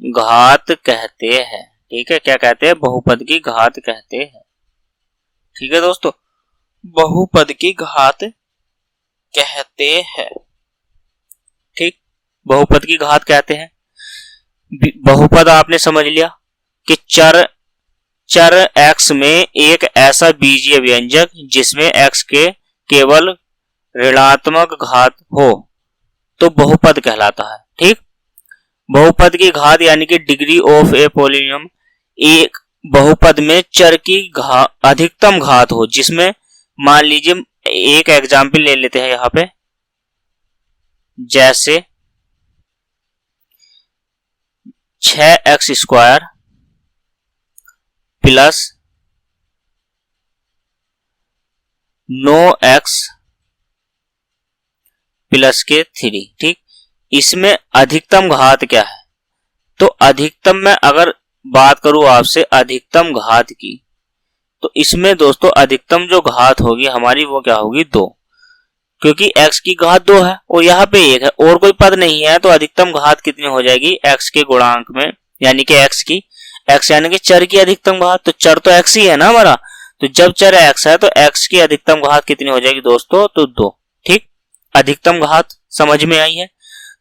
घात कहते हैं। ठीक है, क्या कहते हैं? बहुपद की घात कहते हैं। ठीक है दोस्तों, बहुपद की घात कहते हैं। ठीक, बहुपद की घात कहते हैं। बहुपद आपने समझ लिया कि चर x में एक ऐसा बीजीय व्यंजक जिसमें x के केवल ऋणात्मक घात हो तो बहुपद कहलाता है। ठीक, बहुपद की घात यानी कि डिग्री ऑफ ए पोलिनोमियम, एक बहुपद में चर की अधिकतम घात हो, जिसमें मान लीजिए एक एग्जाम्पल ले लेते हैं यहां पे, जैसे 6x² प्लस 9x प्लस के 3। ठीक, इसमें अधिकतम घात क्या है? तो अधिकतम में अगर बात करूं आपसे अधिकतम घात की, तो इसमें दोस्तों अधिकतम जो घात होगी हमारी वो क्या होगी? 2, क्योंकि x की घात 2 है और यहाँ पे 1 है और कोई पद नहीं है, तो अधिकतम घात कितनी हो जाएगी? x के गुणांक में, यानी कि x यानी कि चर की अधिकतम घात। तो चर तो x ही है ना हमारा, तो जब चर x है तो x की अधिकतम घात कितनी हो जाएगी दोस्तों? तो 2। ठीक, अधिकतम घात समझ में आई है।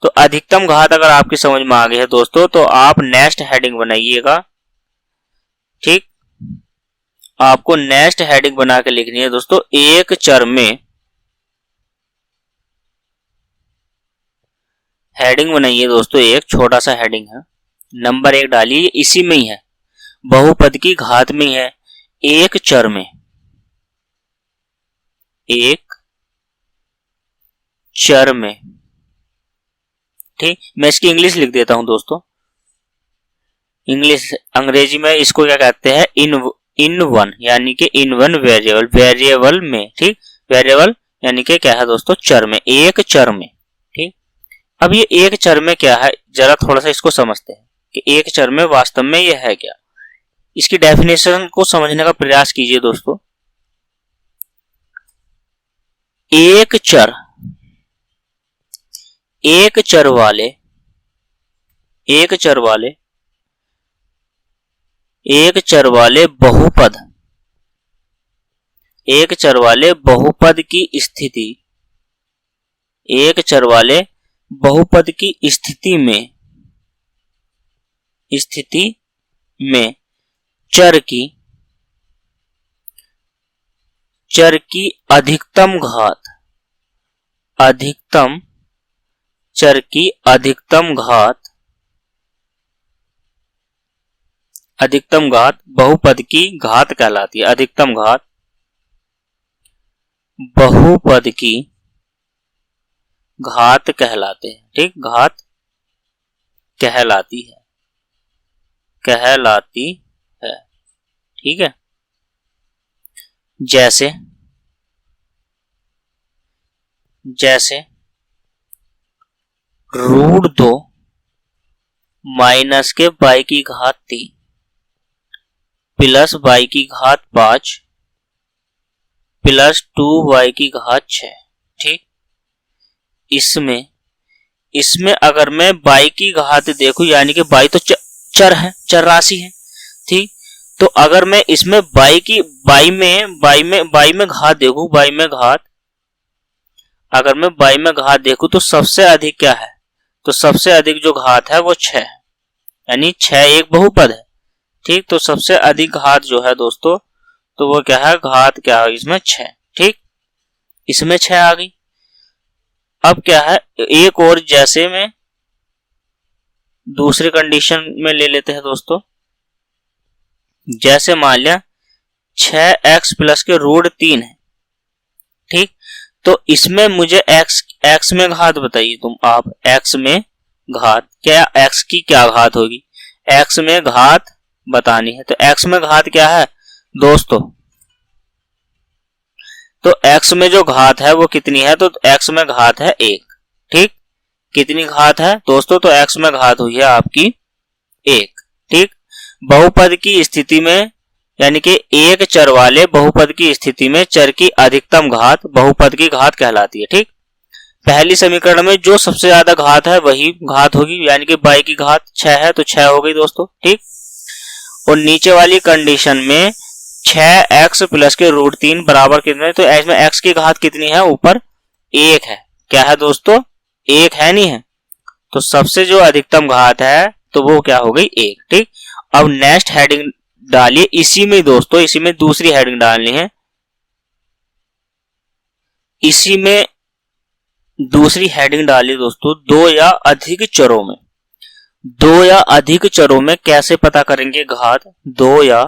तो अधिकतम घात अगर आपकी समझ में आ गई है दोस्तों, तो आप नेक्स्ट हेडिंग बनाइएगा। ठीक, आपको नेक्स्ट हेडिंग बना के लिखनी है दोस्तों, एक चर में, हेडिंग बनाइए दोस्तों, एक छोटा सा हेडिंग है, नंबर 1 डालिए, इसी में ही है, बहुपद की घात में है, एक चर में, एक चर में। ठीक, मैं इसकी इंग्लिश लिख देता हूं दोस्तों, इंग्लिश, अंग्रेजी में इसको क्या कहते हैं? इन वन, यानी कि इन वन वेरिएबल, वेरिएबल में। ठीक, वेरिएबल यानी कि क्या है दोस्तों? चर में, एक चर में। ठीक, अब ये एक चर में क्या है, जरा थोड़ा सा इसको समझते हैं कि एक चर में वास्तव में ये है क्या। इसकी डेफिनेशन को समझने का प्रयास कीजिए दोस्तों। एक चर, एक चर वाले बहुपद, एक चर वाले बहुपद की स्थिति, एक चर वाले बहुपद की स्थिति में चर की अधिकतम घात, चर की अधिकतम घात बहुपद की घात कहलाती है। अधिकतम घात बहुपद की घात कहलाते हैं। ठीक, घात कहलाती है। ठीक है। जैसे जैसे √2 माइनस के y की घात 3 प्लस y की घात 5 प्लस 2y की घात 6। ठीक, इसमें इसमें अगर मैं y की घात देखूं, यानी कि y तो चर है, चर राशि है। ठीक, तो अगर मैं इसमें y में घात देखूं, y में घात, अगर मैं y में घात देखूं तो सबसे अधिक क्या है, तो सबसे अधिक जो घात है वो 6 है, यानी 6 एक बहुपद है। ठीक, तो सबसे अधिक घात जो है दोस्तों, तो वो क्या है, घात क्या है इसमें 6। ठीक, इसमें 6 आ गई। अब क्या है, एक और जैसे में दूसरी कंडीशन में ले लेते हैं दोस्तों। जैसे मान लिया 6x प्लस के √3 है। ठीक, तो इसमें मुझे x में घात बताइए तुम, आप x में घात, क्या x की क्या घात होगी, x में घात बतानी है। तो x में घात क्या है दोस्तों, तो x में जो घात है वो कितनी है, तो x में घात है 1। ठीक, कितनी घात है दोस्तों, तो x में घात हुई है आपकी 1। ठीक, बहुपद की स्थिति में, यानी कि एक चर वाले बहुपद की स्थिति में चर की अधिकतम घात बहुपद की घात कहलाती है। ठीक, पहली समीकरण में जो सबसे ज्यादा घात है वही घात होगी, यानी कि y की घात 6 है तो 6 हो गई दोस्तों। ठीक, और नीचे वाली कंडीशन में 6x प्लस के √3 बराबर कितने, तो इसमें x की घात कितनी है, ऊपर 1 है। क्या है दोस्तों, 1 है, नहीं है, तो सबसे जो अधिकतम घात है तो वो क्या हो गई, 1। ठीक, अब नेक्स्ट हेडिंग डालिए इसी में दोस्तों, इसी में दूसरी हेडिंग डालनी है। इसी में दूसरी हेडिंग डालिए दोस्तों, दो या अधिक चरों में, दो या अधिक चरों में कैसे पता करेंगे घात, दो या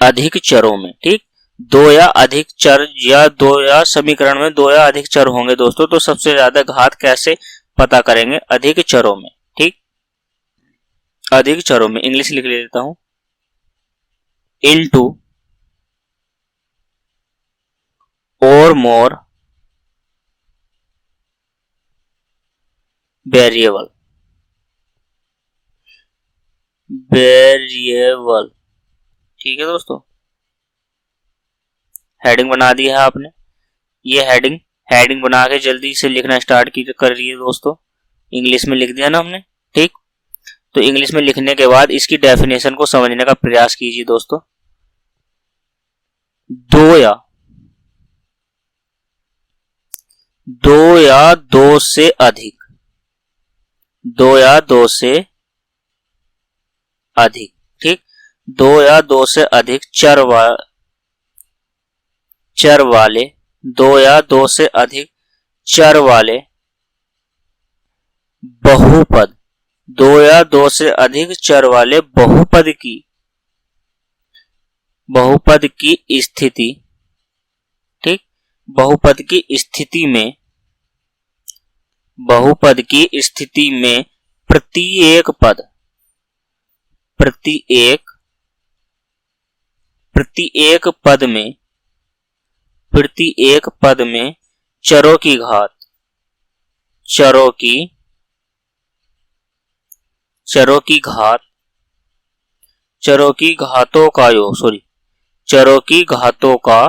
अधिक चरों में। ठीक, दो या अधिक चर, या दो या समीकरण में दो या अधिक चर होंगे दोस्तों, तो सबसे ज्यादा घात कैसे पता करेंगे, अधिक चरों में। ठीक, अधिक चरों में इंग्लिश लिख लेता हूं, इनटू और मोर वेरिएबल, वेरिएबल। ठीक है दोस्तों, हेडिंग बना दी है आपने। ये हेडिंग बना के जल्दी से लिखना स्टार्ट कर रही है दोस्तों, इंग्लिश में लिख दिया ना हमने। ठीक, तो इंग्लिश में लिखने के बाद इसकी डेफिनेशन को समझने का प्रयास कीजिए दोस्तों। दो या दो से अधिक, दो या दो से अधिक। ठीक, दो या दो से अधिक चर वाले, दो या दो से अधिक चर वाले बहुपद, दो या दो से अधिक चर वाले बहुपद की स्थिति। ठीक, बहुपद की स्थिति में, बहुपद की स्थिति में प्रत्येक पद, प्रत्येक पद में, प्रत्येक पद में चरों की घात, चरों की घात, चरों की घातों का योग, सॉरी, चरों की घातों का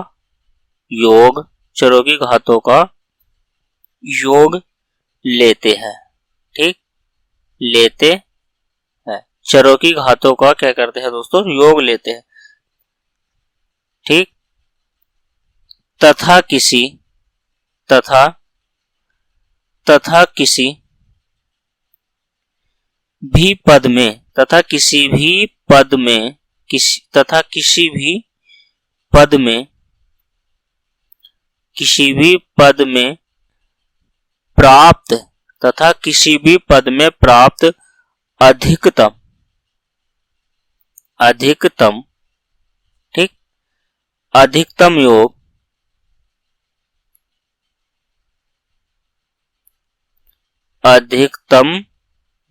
योग, चरों की घातों का योग लेते हैं। ठीक, लेते हैं, चरों की घातों का क्या करते हैं दोस्तों, योग लेते हैं। ठीक, तथा किसी भी पद में, तथा किसी भी पद में, तथा किसी भी पद में, किसी भी पद में प्राप्त, तथा किसी भी पद में प्राप्त अधिकतम, अधिकतम, ठीक, अधिकतम योग, अधिकतम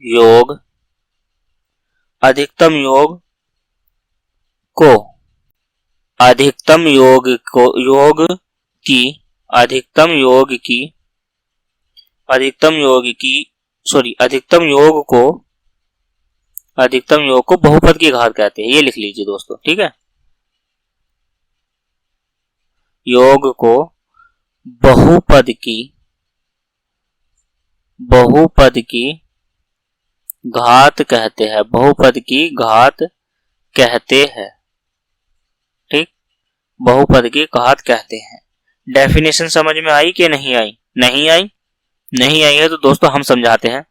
योग अधिकतम योग को अधिकतम योग को योग की अधिकतम योग की अधिकतम योग की सॉरी अधिकतम योग को बहुपद की घात कहते हैं। ये लिख लीजिए दोस्तों, ठीक है। योग को बहुपद की घात कहते हैं, बहुपद की घात कहते हैं, ठीक, बहुपद की घात कहते हैं। डेफिनेशन समझ में आई कि नहीं आई? नहीं आई है तो दोस्तों हम समझाते हैं।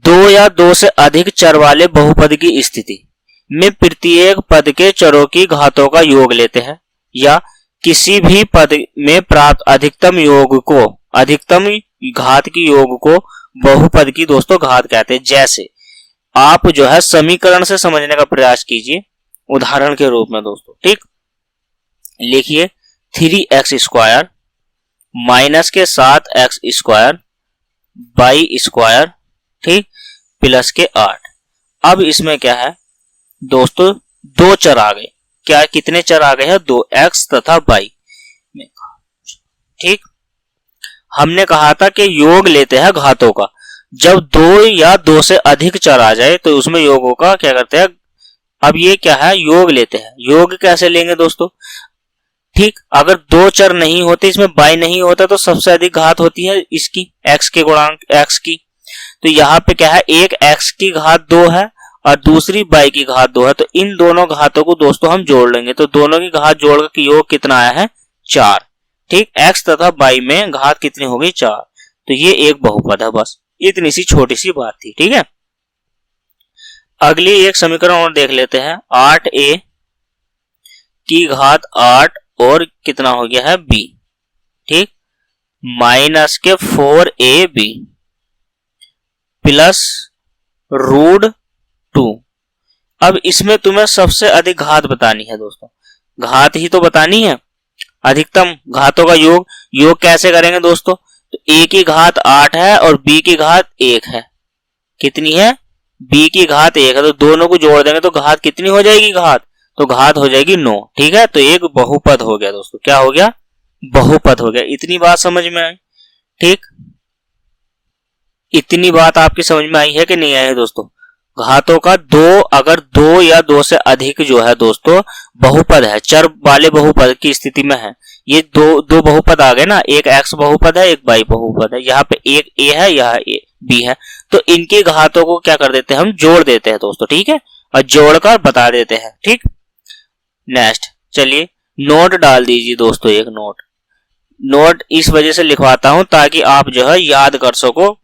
दो या दो से अधिक चर वाले बहुपद की स्थिति में प्रत्येक पद के चरों की घातों का योग लेते हैं या किसी भी पद में प्राप्त अधिकतम घात की योग को बहुपद की दोस्तों घात कहते हैं। जैसे आप जो है समीकरण से समझने का प्रयास कीजिए उदाहरण के रूप में दोस्तों, ठीक। लिखिए 3x² माइनस के 7x² बाई स्क्वायर, ठीक, प्लस के 8। अब इसमें क्या है दोस्तों, दो चर आ गए। क्या कितने चर आ गए हैं? 2x तथा y, ठीक। हमने कहा था कि योग लेते हैं घातों का। जब दो या दो से अधिक चर आ जाए तो उसमें योगों का क्या करते हैं? अब ये क्या है? योग लेते हैं। योग कैसे लेंगे दोस्तों? ठीक, अगर दो चर नहीं होते, इसमें y नहीं होता तो सबसे अधिक घात होती है इसकी x के गुणांक x की। तो यहाँ पे क्या है, एक x की घात 2 है और दूसरी y की घात 2 है। तो इन दोनों घातों को दोस्तों हम जोड़ लेंगे तो दोनों की घात जोड़कर योग कितना आया है? 4, ठीक। x तथा y में घात कितनी हो गई? 4। तो ये एक बहुपद है। बस इतनी सी छोटी सी बात थी, ठीक है। अगली एक समीकरण और देख लेते हैं। 8a की घात 8 और कितना हो गया है? b, ठीक, माइनस के 4ab प्लस √2। अब इसमें तुम्हें सबसे अधिक घात बतानी है दोस्तों, घात ही तो बतानी है, अधिकतम घातों का योग कैसे करेंगे दोस्तों? तो a की घात 8 है और b की घात 1 है। कितनी है? b की घात 1 है। तो दोनों को जोड़ देंगे तो घात कितनी हो जाएगी? तो घात हो जाएगी 9, ठीक है। तो एक बहुपद हो गया दोस्तों। क्या हो गया? बहुपद हो गया। इतनी बात समझ में आई, ठीक। इतनी बात आपकी समझ में आई है कि नहीं आई है दोस्तों? घातों का अगर दो या दो से अधिक जो है दोस्तों बहुपद है, चर वाले बहुपद की स्थिति में है। ये दो बहुपद आ गए ना, एक x बहुपद है, एक y बहुपद है। यहाँ पे एक a है, यहाँ b है। तो इनके घातों को क्या कर देते हैं? हम जोड़ देते हैं दोस्तों, ठीक है, और जोड़कर बता देते हैं, ठीक। नेक्स्ट चलिए नोट डाल दीजिए दोस्तों। एक नोट इस वजह से लिखवाता हूं ताकि आप जो है याद कर सको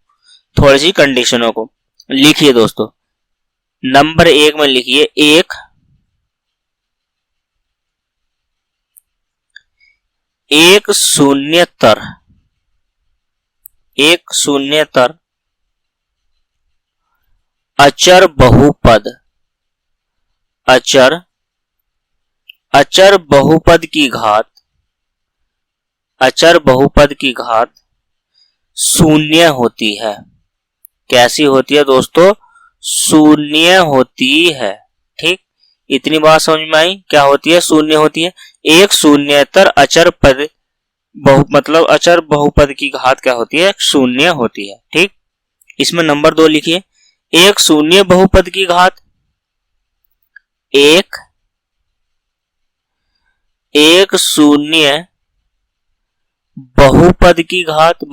थोड़ी सी कंडीशनों को। लिखिए दोस्तों, नंबर 1 में लिखिए एक शून्यतर अचर बहुपद की घात शून्य होती है। कैसी होती है दोस्तों? शून्य होती है, ठीक। इतनी बात समझ में आई? क्या होती है? शून्य होती है। एक शून्यतर अचर बहुपद की घात क्या होती है? शून्य होती है, ठीक। इसमें नंबर 2 लिखिए, एक शून्य बहुपद की घात एक शून्य बहुपद की घात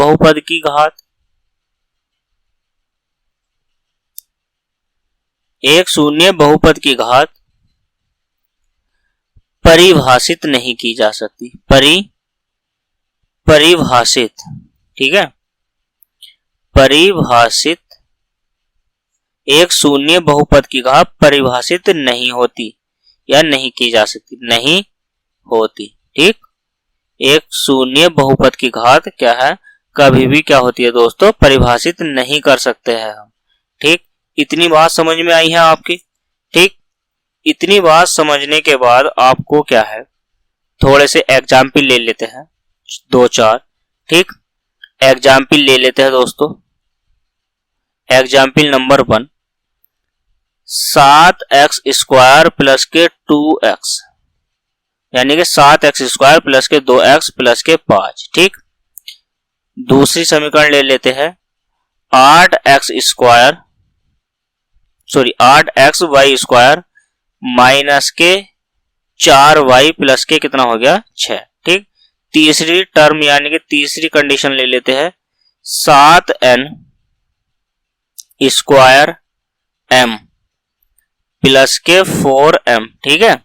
एक शून्य बहुपद की घात परिभाषित नहीं की जा सकती। परिभाषित, ठीक है, परिभाषित। एक शून्य बहुपद की घात परिभाषित नहीं होती या नहीं की जा सकती, नहीं होती, ठीक। एक शून्य बहुपद की घात क्या है? कभी भी क्या होती है दोस्तों? परिभाषित नहीं कर सकते हैं हम, ठीक। इतनी बात समझ में आई है आपकी, ठीक। इतनी बात समझने के बाद आपको क्या है, थोड़े से एग्जाम्पल ले लेते हैं, 2-4, ठीक। एग्जाम्पल ले लेते हैं दोस्तों। Example number 1, 7x square plus के 2x, यानी कि 7x स्क्वायर प्लस के 2x प्लस के 5। ठीक, दूसरी समीकरण ले लेते हैं 8x वाई स्क्वायर माइनस के 4y प्लस के कितना हो गया 6। ठीक, तीसरी टर्म यानी कि तीसरी कंडीशन ले लेते हैं 7n स्क्वायर m प्लस के 4m। ठीक है,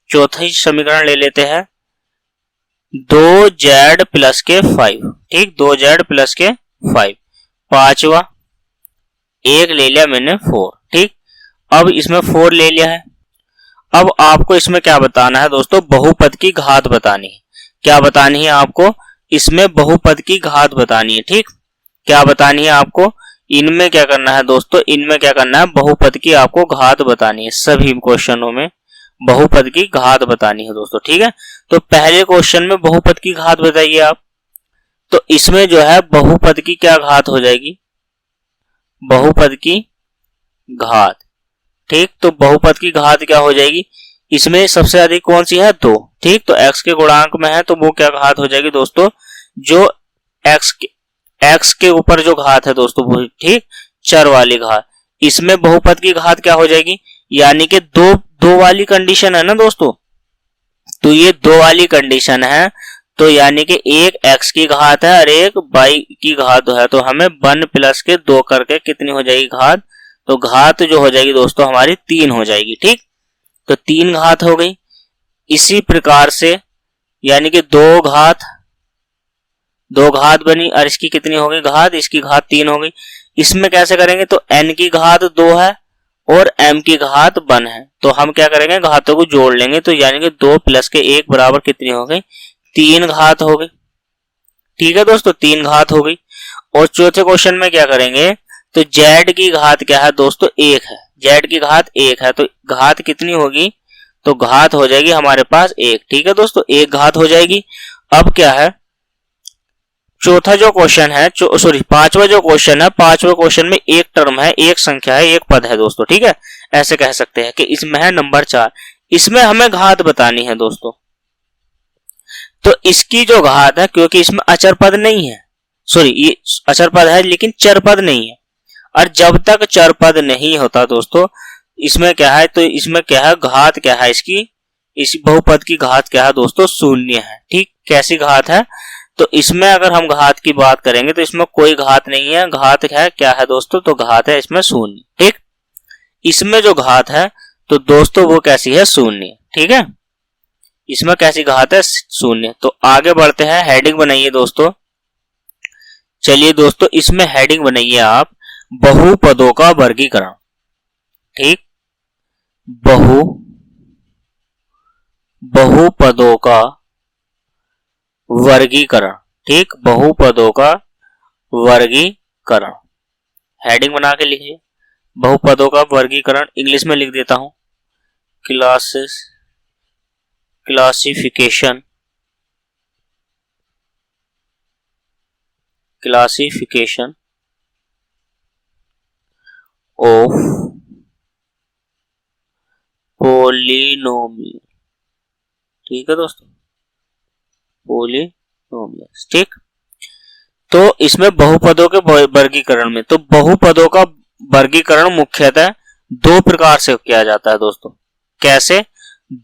चौथी समीकरण ले लेते हैं 2z प्लस के 5। ठीक, 2z प्लस के 5। पांचवा एक ले लिया मैंने 4। ठीक, अब इसमें 4 ले लिया है। अब आपको इसमें क्या बताना है दोस्तों, बहुपद की घात बतानी है। क्या बतानी है आपको, इसमें बहुपद की घात बतानी है। ठीक, क्या बतानी है आपको, इनमें क्या करना है दोस्तों, इनमें क्या करना है, बहुपद की आपको घात बतानी है। सभी क्वेश्चनों में बहुपद की घात बतानी है दोस्तों। ठीक है, तो पहले क्वेश्चन में बहुपद की घात बताइए आप, तो इसमें जो है बहुपद की क्या घात हो जाएगी, बहुपद की घात। ठीक, तो बहुपद की घात क्या हो जाएगी, इसमें सबसे अधिक कौन सी है 2। ठीक, तो x के गुणांक में है तो वो क्या घात हो जाएगी दोस्तों, जो x के ऊपर जो घात है दोस्तों वो, ठीक, चर वाली घात। इसमें बहुपद की घात क्या हो जाएगी, यानी कि दो वाली कंडीशन है ना दोस्तों, तो ये 2 वाली कंडीशन है, तो यानी कि एक x की घात है और एक y की घात है, तो हमें 1 प्लस के 2 करके कितनी हो जाएगी घात, तो घात जो हो जाएगी दोस्तों हमारी 3 हो जाएगी। ठीक, तो 3 घात हो गई। इसी प्रकार से यानी कि 2 घात बनी और इसकी कितनी हो गई घात, इसकी घात 3 हो गई। इसमें कैसे करेंगे, तो n की घात 2 है और m की घात 1 है, तो हम क्या करेंगे घातों को जोड़ लेंगे, तो यानी कि 2 प्लस के 1 बराबर कितनी हो गई 3 घात हो गई। ठीक है दोस्तों, 3 घात हो गई। और चौथे क्वेश्चन में क्या करेंगे, तो z की घात क्या है दोस्तों 1 है, z की घात 1 है, तो घात कितनी होगी, तो घात हो जाएगी हमारे पास 1। ठीक है दोस्तों, 1 घात हो जाएगी। अब क्या है, चौथा जो क्वेश्चन है, पांचवा जो क्वेश्चन है, पांचवे क्वेश्चन में एक टर्म है, एक संख्या है, एक पद है दोस्तों। ठीक है, ऐसे कह सकते हैं कि इसमें है नंबर 4, इसमें हमें घात बतानी है दोस्तों। तो इसकी जो घात है, क्योंकि इसमें अचर पद नहीं है, ये अचर पद है लेकिन चर पद नहीं है, और जब तक चर पद नहीं होता दोस्तों इसमें क्या है, तो इसमें क्या है घात क्या है इसकी, इस बहुपद की घात क्या है दोस्तों 0 है। ठीक, कैसी घात है, तो इसमें अगर हम घात की बात करेंगे तो इसमें कोई घात नहीं है, घात है क्या है दोस्तों, तो घात है इसमें 0। ठीक, इसमें जो घात है तो दोस्तों वो कैसी है 0। ठीक है, इसमें कैसी घात है 0। तो आगे बढ़ते हैं, हेडिंग बनाइए दोस्तों। चलिए दोस्तों, इसमें हेडिंग बनाइए आप बहुपदों का वर्गीकरण। ठीक, बहुपदों का वर्गीकरण। ठीक, बहुपदों का वर्गीकरण, हेडिंग बना के लिखिए बहुपदों का वर्गीकरण। इंग्लिश में लिख देता हूं, क्लासिफिकेशन ऑफ पॉलिनोमियल। ठीक है दोस्तों, पॉलिनोमियल्स। ठीक, तो इसमें बहुपदों के वर्गीकरण में, तो बहुपदों का वर्गीकरण मुख्यतः 2 प्रकार से किया जाता है दोस्तों। कैसे,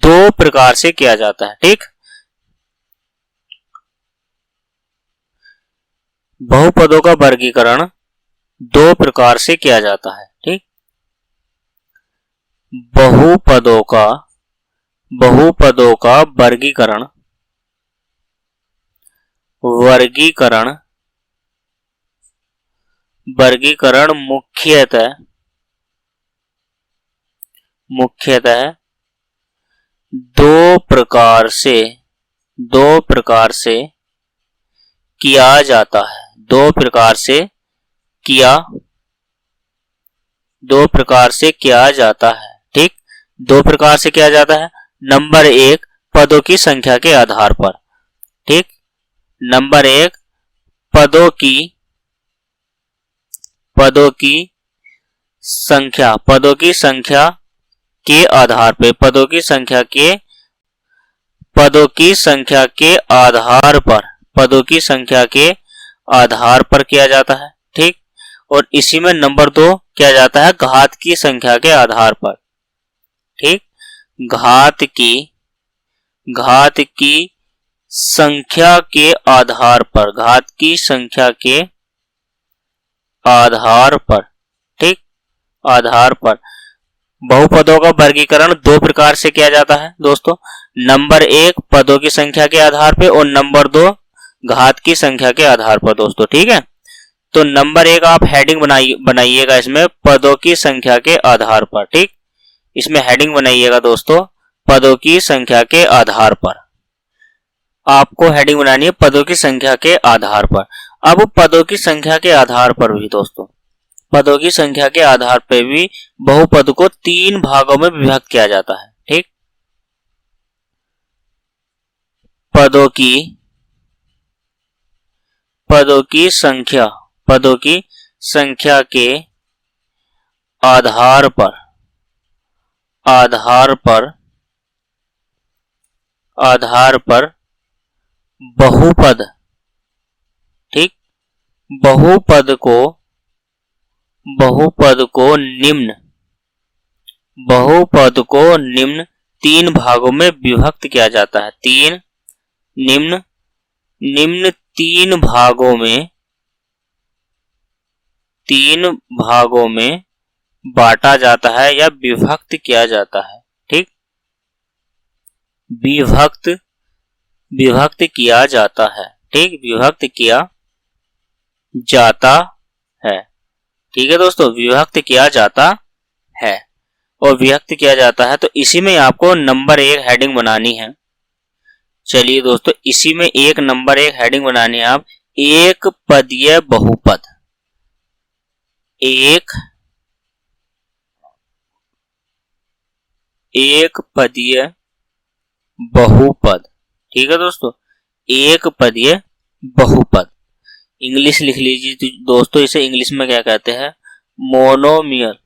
2 प्रकार से किया जाता है। ठीक, बहुपदों का वर्गीकरण 2 प्रकार से किया जाता है। ठीक, बहुपदों का वर्गीकरण मुख्यतः 2 प्रकार से किया जाता है। 2 प्रकार से किया जाता है। ठीक, 2 प्रकार से किया जाता है। नंबर 1, पदों की संख्या के आधार पर। ठीक, नंबर 1, पदों की संख्या, पदों की संख्या के आधार पे, पदों की संख्या के, पदों की संख्या के आधार पर, पदों की संख्या के आधार पर किया जाता है। ठीक, और इसी में नंबर 2 किया जाता है घात की संख्या के आधार पर। ठीक, घात की संख्या के आधार पर, घात की संख्या के आधार पर। ठीक, आधार पर बहुपदों का वर्गीकरण 2 प्रकार से किया जाता है दोस्तों। नंबर 1 पदों की संख्या के आधार पे और नंबर 2 घात की संख्या के आधार पर दोस्तों। ठीक है, तो नंबर 1 आप हेडिंग बनाइएगा इसमें, पदों की संख्या के आधार पर। ठीक, इसमें हेडिंग बनाइएगा दोस्तों, पदों की संख्या के आधार पर। आपको हेडिंग बनानी है पदों की संख्या के आधार पर। अब पदों की संख्या के आधार पर भी दोस्तों, पदों की संख्या के आधार पर भी बहुपद को 3 भागों में विभक्त किया जाता है। ठीक, पदों की संख्या, पदों की संख्या के आधार पर, आधार पर बहुपद। ठीक, बहुपद को निम्न 3 भागों में विभक्त किया जाता है। 3 निम्न 3 भागों में बांटा जाता है या विभक्त किया जाता है। ठीक, विभक्त किया जाता है। ठीक, विभक्त किया जाता है। ठीक है दोस्तों, विभक्त किया जाता है और विभक्त किया जाता है, तो इसी में आपको नंबर 1 हेडिंग बनानी है। चलिए दोस्तों, इसी में नंबर 1 हेडिंग बनानी है आप, एक पदीय बहुपद। एक पदीय बहुपद। ठीक है दोस्तों, एक पदीय बहुपद। इंग्लिश लिख लीजिए दोस्तों, इसे इंग्लिश में क्या कहते हैं, मोनोमियल।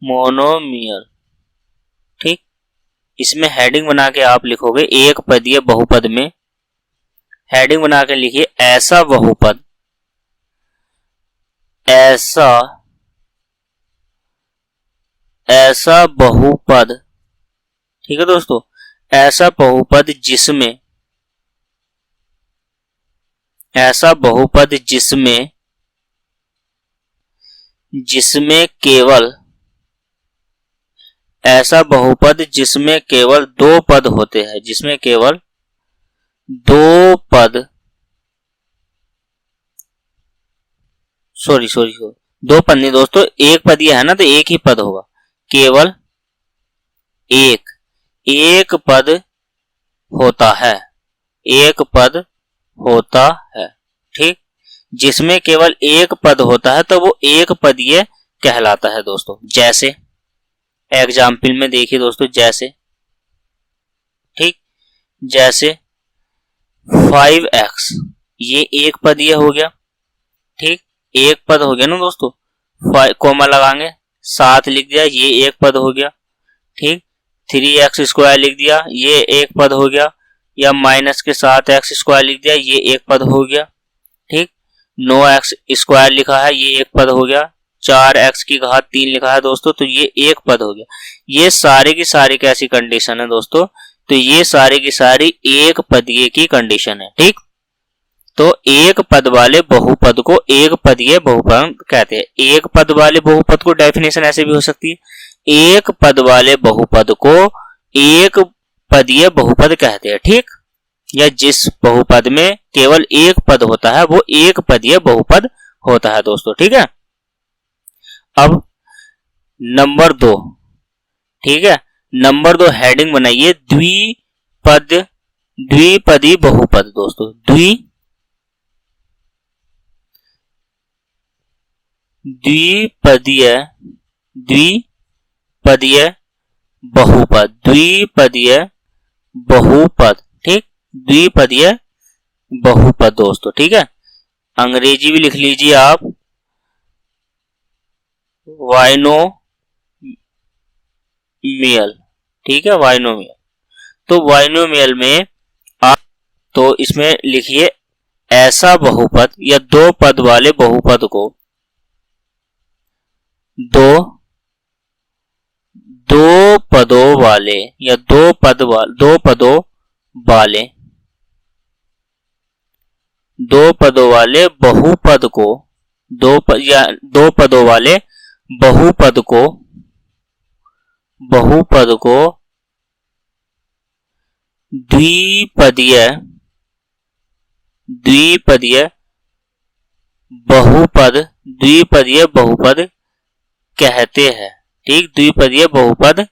मोनोमियल। ठीक, इसमें हेडिंग बना के आप लिखोगे एक पदीय बहुपद में, हेडिंग बना के लिखिए ऐसा बहुपद, ऐसा बहुपद। ठीक है दोस्तों, ऐसा बहुपद जिसमें, ऐसा बहुपद जिसमें केवल, ऐसा बहुपद जिसमें केवल 2 पद होते हैं, जिसमें केवल 2 पद, सॉरी 2 पद नहीं दोस्तों, एक पद ये है ना, तो एक ही पद होगा, केवल एक पद होता है, एक पद होता है। ठीक, जिसमें केवल एक पद होता है तो वो एक पदीय कहलाता है दोस्तों। जैसे एग्जाम्पल में देखिए दोस्तों, जैसे, ठीक, जैसे 5x, ये एक पदीय हो गया। ठीक, एक पद हो गया ना दोस्तों, कोमा लगाएंगे, 7 लिख दिया, ये एक पद हो गया। ठीक, 3x स्क्वायर लिख दिया, ये एक पद हो गया, या माइनस के साथ x स्क्वायर लिख दिया, ये एक पद हो गया। ठीक, 9x स्क्वायर लिखा है, ये एक पद हो गया। 4x की घात 3 लिखा है दोस्तों, तो ये एक पद हो गया। ये सारी की सारी कैसी कंडीशन है दोस्तों, तो ये सारी की सारी एक पदीय की कंडीशन है। ठीक, तो एक पद वाले बहुपद को एक पदीय बहुपद कहते हैं। एक पद वाले बहुपद को डेफिनेशन ऐसे भी हो सकती है, एक पद वाले बहुपद को एक पदीय बहुपद कहते हैं। ठीक, या जिस बहुपद में केवल एक पद होता है वो एक पदीय बहुपद होता है दोस्तों। ठीक है, अब नंबर 2, ठीक है, नंबर 2 हेडिंग बनाइए द्विपदी बहुपद दोस्तों। द्विपदीय बहुपद, द्विपदीय बहुपद। ठीक, द्विपदीय बहुपद दोस्तों। ठीक है, अंग्रेजी भी लिख लीजिए आप, बाइनोमियल। ठीक है, बाइनोमियल। तो बाइनोमियल में आप तो इसमें लिखिए ऐसा बहुपद या दो पद वाले बहुपद को दो पदों वाले या दो पदों वाले बहुपद को दो पदों वाले बहुपद को द्विपदीय बहुपद कहते हैं। ठीक, द्विपदीय बहुपद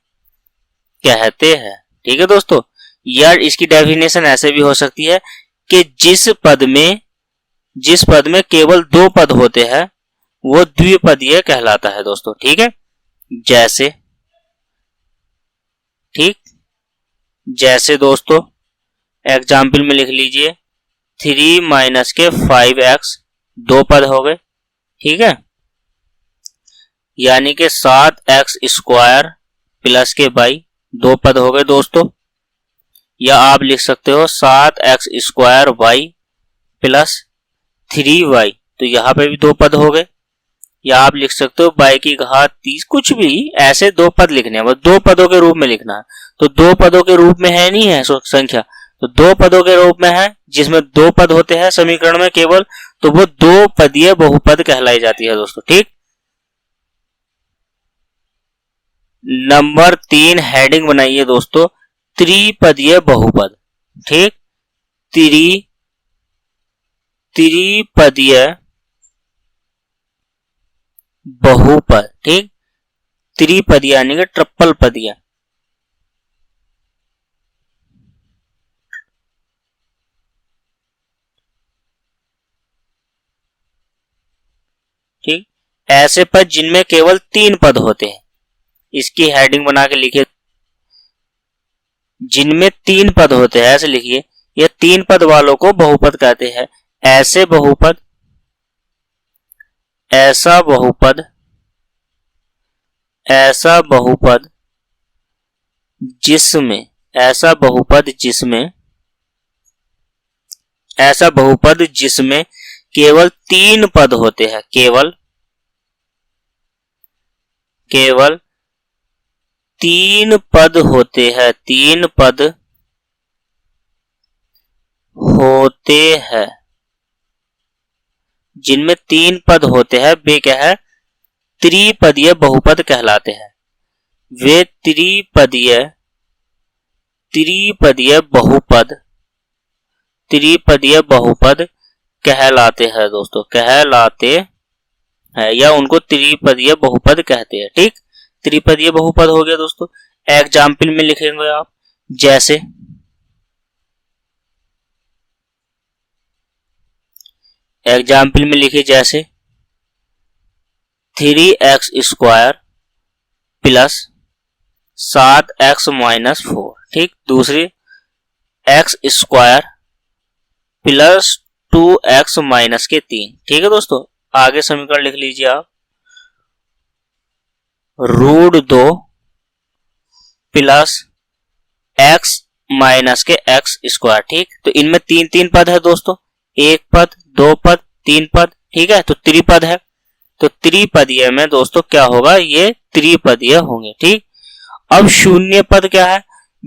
कहते हैं। ठीक है दोस्तों, या इसकी डेफिनेशन ऐसे भी हो सकती है कि जिस पद में केवल दो पद होते हैं वो द्विपदीय कहलाता है दोस्तों। ठीक है, जैसे दोस्तों एग्जाम्पल में लिख लीजिए 3 माइनस के 5x दो पद हो गए। ठीक है, यानी कि 7x स्क्वायर प्लस के बाई दो पद हो गए दोस्तों। या आप लिख सकते हो 7x square Y plus 3y, तो यहाँ पे भी दो पद हो गए। या आप लिख सकते हो y की घात 30, कुछ भी ऐसे दो पद लिखने हैं, बस दो पदों के रूप में लिखना है। तो दो पदों के रूप में है नहीं है संख्या, तो दो पदों के रूप में है जिसमें दो पद होते हैं समीकरण में केवल, तो वो दो पदीय बहुपद कहलाई जाती है दोस्तों। ठीक, नंबर 3 हेडिंग बनाइए दोस्तों, त्रिपदीय बहुपद। ठीक, त्रिपदीय बहुपद। ठीक, त्रिपदीय यानी कि ट्रिपल पदीय। ठीक, ऐसे पद जिनमें केवल तीन पद होते हैं, इसकी हेडिंग बना के लिखिए, जिनमें तीन पद होते हैं ऐसे लिखिए। ये तीन पद वालों को बहुपद कहते हैं। ऐसा बहुपद जिसमें केवल तीन पद होते हैं, केवल तीन पद होते हैं, जिनमें तीन पद होते हैं वे क्या है, त्रिपदीय बहुपद कहलाते हैं। वे त्रिपदीय बहुपद कहलाते हैं दोस्तों, कहलाते हैं या उनको त्रिपदीय बहुपद कहते हैं। ठीक, त्रिपदीय बहुपद हो गया दोस्तों। एग्जाम्पल में लिखेंगे आप, जैसे एग्जाम्पल में लिखिए जैसे 3x square plus 7x minus 4। ठीक, दूसरी x square plus 2x minus के 3। ठीक है दोस्तों, आगे समीकरण लिख लीजिए आप, √2 प्लस x माइनस के x स्क्वायर। ठीक, तो इनमें तीन तीन पद है दोस्तों, एक पद, दो पद, तीन पद। ठीक है, तो त्रिपद है, तो त्रिपदीय में दोस्तों क्या होगा, ये त्रिपदीय होंगे। ठीक, अब शून्य पद क्या है,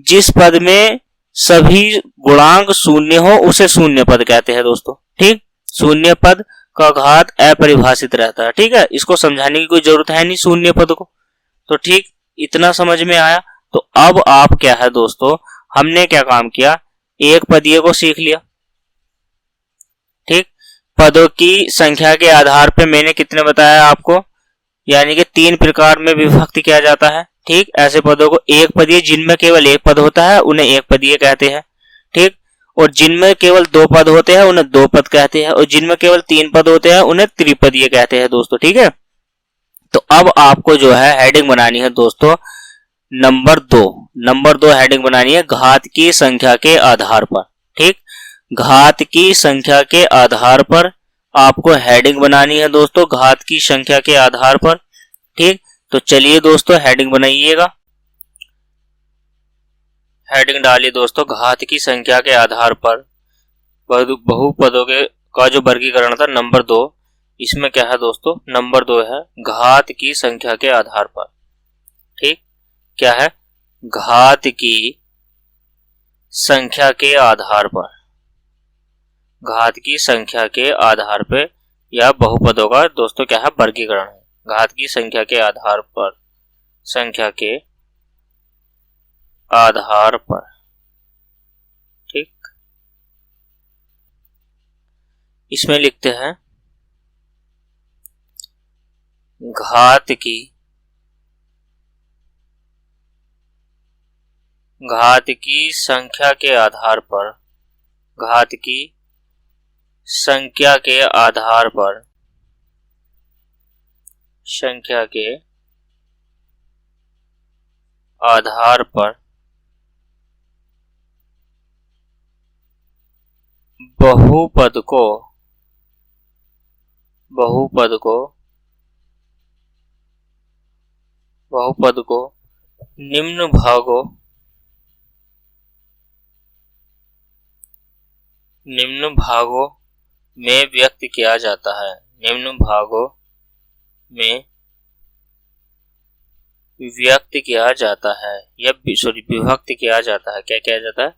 जिस पद में सभी गुणांक शून्य हो उसे शून्य पद कहते हैं दोस्तों। ठीक, शून्य पद का घात अपरिभाषित रहता है। ठीक है, इसको समझाने की कोई जरूरत है नहीं शून्य पद को। तो ठीक, इतना समझ में आया। तो अब आप क्या है दोस्तों, हमने क्या काम किया, एक पदीय को सीख लिया। ठीक, पदों की संख्या के आधार पे मैंने कितने बताया आपको, यानी कि तीन प्रकार में विभक्त किया जाता है। ठीक, ऐसे पदों को एक पदीय, जिनमें केवल एक पद होता है उन्हें एक पदीय कहते हैं। ठीक, और जिनमें केवल दो पद होते हैं उन्हें दो पद कहते हैं, और जिनमें केवल तीन पद होते हैं उन्हें त्रिपदीय कहते हैं दोस्तों। ठीक है, तो अब आपको जो है हेडिंग बनानी है दोस्तों, नंबर दो हेडिंग बनानी है, घात की संख्या के आधार पर। ठीक, घात की संख्या के आधार पर आपको हेडिंग बनानी है दोस्तों घात की संख्या के आधार पर। ठीक, तो चलिए दोस्तों हेडिंग बनाइएगा। हेडिंग डालिए दोस्तों घात की संख्या के आधार पर बहुपदों के का जो वर्गीकरण था नंबर 2, इसमें क्या है दोस्तों, नंबर 2 है घात की संख्या के आधार पर। ठीक, क्या है, घात की संख्या के आधार पर, घात की संख्या के आधार पे या बहुपदों का दोस्तों क्या है वर्गीकरण है, घात की संख्या के आधार पर, संख्या के आधार पर। ठीक, इसमें लिखते हैं घात की संख्या के आधार पर, घात की संख्या के आधार पर, संख्या के आधार पर बहुपद को निम्न भागों में व्यक्त किया जाता है, निम्न भागों में व्यक्त किया जाता है या विभक्त किया जाता है। क्या किया जाता है,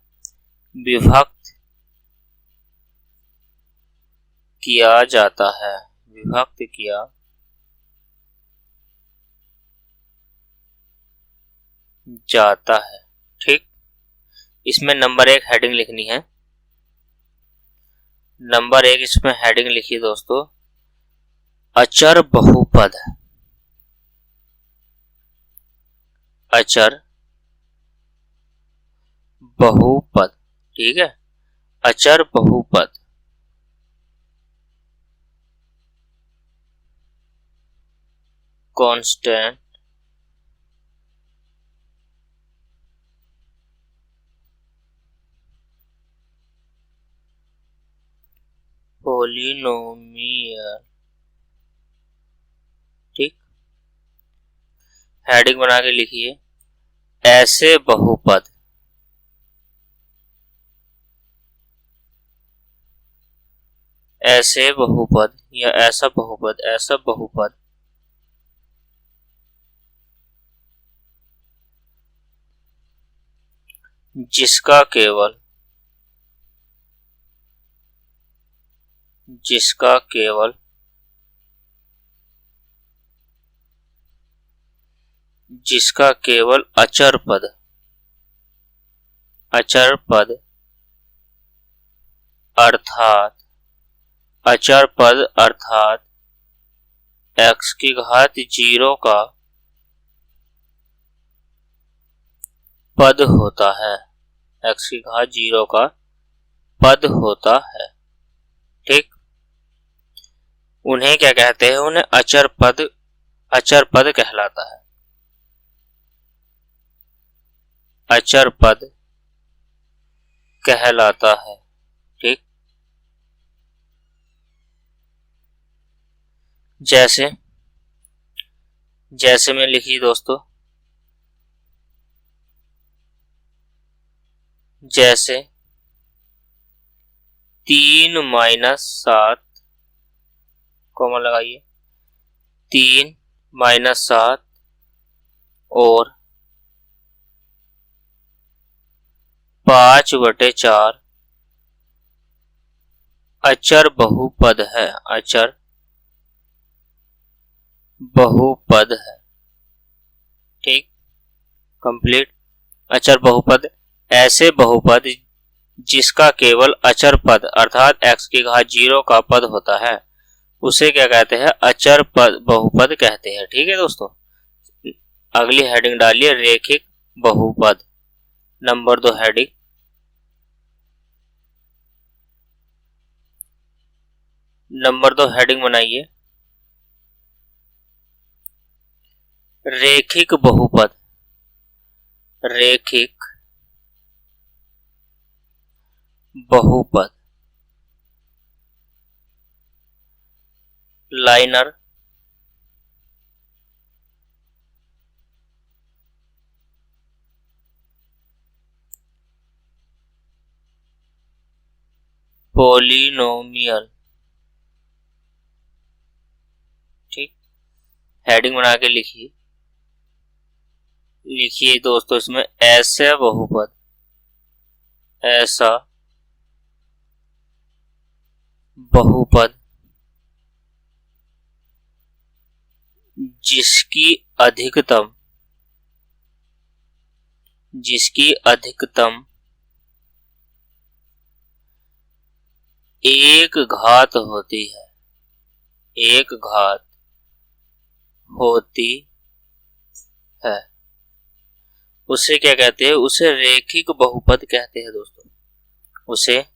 विभक्त किया जाता है, विभक्त किया जाता है। ठीक, इसमें नंबर 1 हेडिंग लिखनी है, नंबर 1 इसमें हेडिंग लिखिए दोस्तों अचर बहुपद, अचर बहुपद। ठीक है, अचर बहुपद, कांस्टेंट पोलिनोमियल। ठीक, हेडिंग बना के लिखिए ऐसे बहुपद, ऐसे बहुपद या ऐसा बहुपद, ऐसा बहुपद जिसका केवल अचर पद अर्थात x की घात 0 का पद होता है, x की घात 0 का पद होता है। ठीक, उन्हें क्या कहते हैं, उन्हें अचर पद कहलाता है, अचर पद कहलाता है। ठीक, जैसे में लिखिए दोस्तों, जैसे 3 - 7, कॉमा लगाइए, 3 - 7 और 5/4 अचर बहुपद है, अचर बहुपद है। ठीक, कंप्लीट। अचर बहुपद ऐसे बहुपद जिसका केवल अचर पद अर्थात x की घात 0 का पद होता है, उसे क्या कहते हैं, अचर पद बहुपद कहते हैं। ठीक है दोस्तों, अगली हेडिंग डालिए रेखिक बहुपद, नंबर 2 हेडिंग, नंबर 2 हेडिंग बनाइए रेखिक बहुपद, रेखिक बहुपद लाइनर, पॉलिनोमियल। ठीक, हेडिंग बना के लिखिए। लिखिए दोस्तों इसमें ऐसे बहुपद, ऐसा बहुपद जिसकी अधिकतम एक घात होती है, एक घात होती है, उसे क्या कहते हैं? उसे रेखिक बहुपद कहते हैं दोस्तों। उसे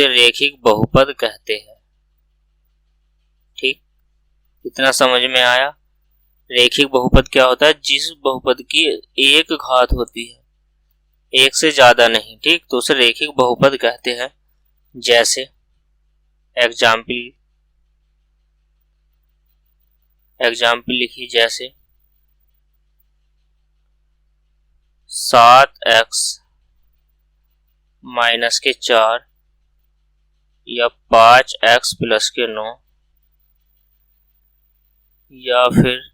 रेखिक बहुपद कहते हैं। ठीक, इतना समझ में आया? रेखिक बहुपद क्या होता है? जिस बहुपद की एक घात होती है, एक से ज्यादा नहीं। ठीक, तो उसे रेखिक बहुपद कहते हैं। जैसे एग्जाम्पल लिखिए, जैसे 7x माइनस के 4 या 5x प्लस के 9 या फिर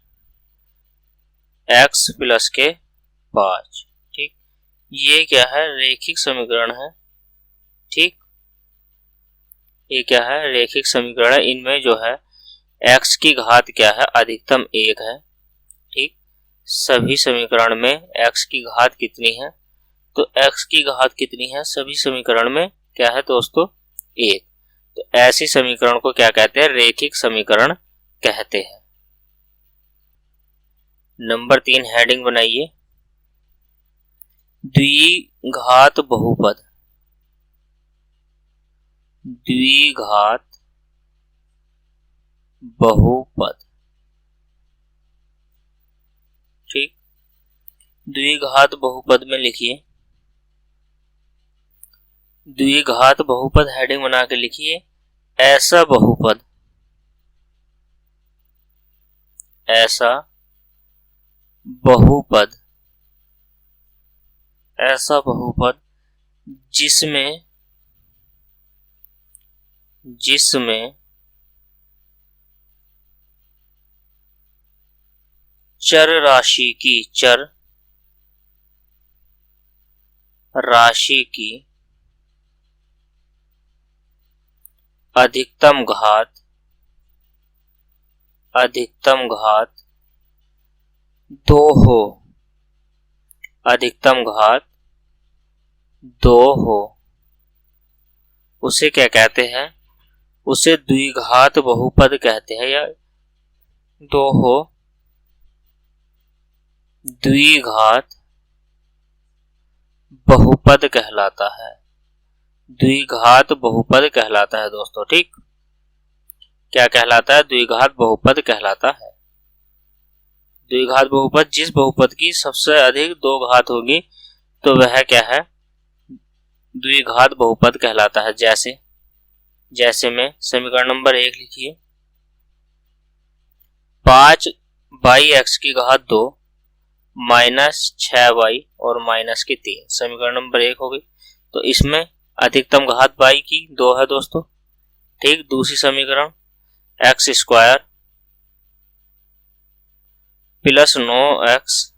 x प्लस के 5। ठीक, ये क्या है? रेखिक समीकरण है। ठीक, ये क्या है? रेखिक समीकरण है। इनमें जो है x की घात क्या है? अधिकतम 1 है। ठीक, सभी समीकरण में x की घात कितनी है? तो x की घात कितनी है सभी समीकरण में? क्या है दोस्तों? 1। तो ऐसी समीकरण को क्या कहते हैं? रेखिक समीकरण कहते हैं। नंबर 3 हेडिंग बनाइए, द्विघात बहुपद। द्विघात बहुपद। ठीक, द्विघात बहुपद में लिखिए, द्विघात बहुपद हेडिंग बना के लिखिए, ऐसा बहुपद, ऐसा बहुपद, ऐसा बहुपद जिसमें चर राशि की अधिकतम घात 2 हो, अधिकतम घात 2 हो, उसे क्या कहते हैं? उसे द्विघात बहुपद कहते हैं। या 2 हो, द्विघात बहुपद कहलाता है। द्विघात बहुपद कहलाता है दोस्तों। ठीक, क्या कहलाता है? द्विघात बहुपद कहलाता है। द्विघात बहुपद, जिस बहुपद की सबसे अधिक 2 घात होगी तो वह क्या है? द्विघात बहुपद कहलाता है। जैसे में समीकरण नंबर 1 लिखिए, 5/x की घात 2 माइनस 6y और माइनस की 3, समीकरण नंबर 1 हो गई। तो इसमें अधिकतम घात y की 2 है दोस्तों। ठीक, दूसरी समीकरण x square plus 9x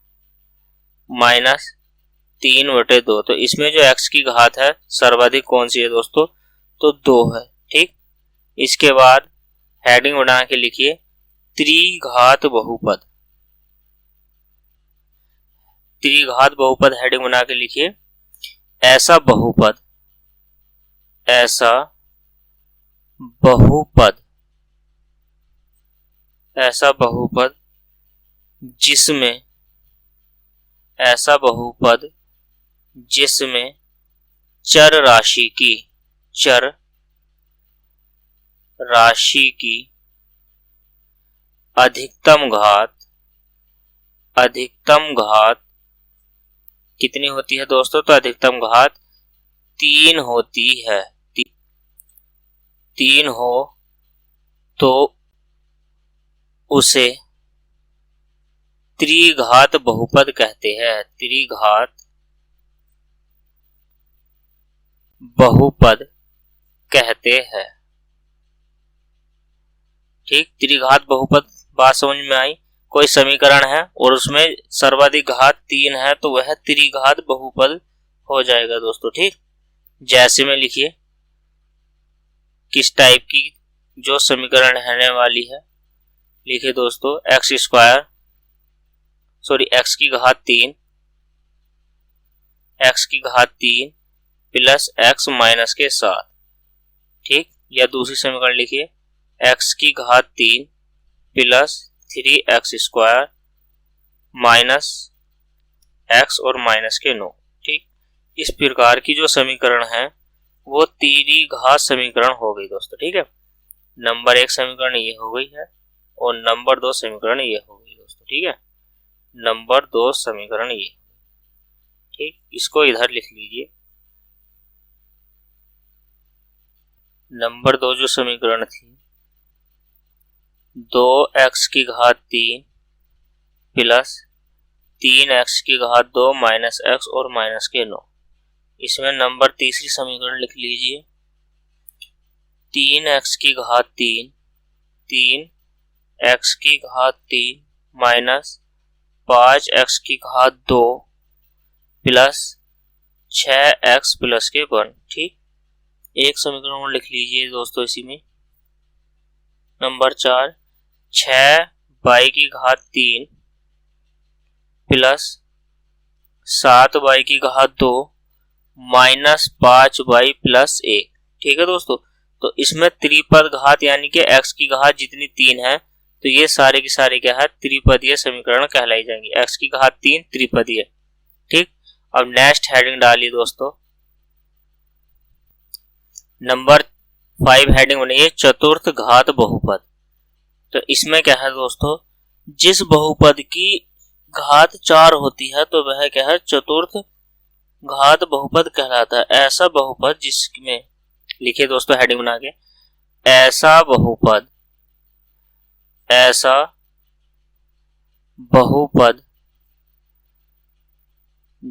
minus 3/2। तो इसमें जो x की घात है सर्वाधिक कौन सी है दोस्तों? तो 2 है। ठीक, इसके बाद हेडिंग बना के लिखिए, त्रिघात बहुपद। त्रिघात बहुपद हेडिंग बना के लिखिए, ऐसा बहुपद जिसमें चर राशि की अधिकतम घात कितनी होती है दोस्तों? तो अधिकतम घात 3 होती है। 3 हो तो उसे त्रिघात बहुपद कहते हैं। त्रिघात बहुपद कहते हैं। ठीक, त्रिघात बहुपद बात समझ में आई। कोई समीकरण है और उसमें सर्वाधिक घात 3 है तो वह त्रिघात बहुपद हो जाएगा दोस्तों। ठीक, जैसे में लिखिए किस टाइप की जो समीकरण रहने वाली है। लिखिए दोस्तों एक्स की घात 3 प्लस एक्स माइनस के साथ। ठीक, या दूसरी समीकरण लिखिए एक्स की घात 3 प्लस 3x² माइनस एक्स और माइनस के 9। ठीक, इस प्रकार की जो समीकरण है वो त्रिघात समीकरण हो गई दोस्तों। ठीक है, नंबर 1 समीकरण ये हो गई है और नंबर 2 समीकरण ये हो गई दोस्तों। ठीक है, नंबर 2 समीकरण ये। ठीक, इसको इधर लिख लीजिए। नंबर 2 जो समीकरण थी 2x की घात 3 प्लस 3x की घात 2 माइनस एक्स और माइनस के 9। इसमें नंबर तीसरी समीकरण लिख लीजिए 3x की घात 3x की घात 3 माइनस 5x की घात 2 प्लस 6x प्लस के 1। ठीक, एक समीकरण लिख लीजिए दोस्तों इसी में। नंबर 4 6y की घात 3 प्लस 7y की घात 2 माइनस 5y प्लस 1। ठीक है दोस्तों, तो इसमें त्रिपद घात यानी कि x की घात जितनी 3 है तो ये सारे की सारे क्या है त्रिपदीय समीकरण कहलाई जाएंगी। x की घात 3 त्रिपदीय। ठीक, अब नेक्स्ट हेडिंग डालिए दोस्तों। नंबर 5 हेडिंग बनाइए चतुर्थ घात बहुपद। तो इसमें क्या है दोस्तों, जिस बहुपद की घात 4 होती है तो वह क्या है चतुर्थ घात बहुपद कहलाता है। ऐसा बहुपद जिसमें, लिखिए दोस्तों हेडिंग बना के, ऐसा बहुपद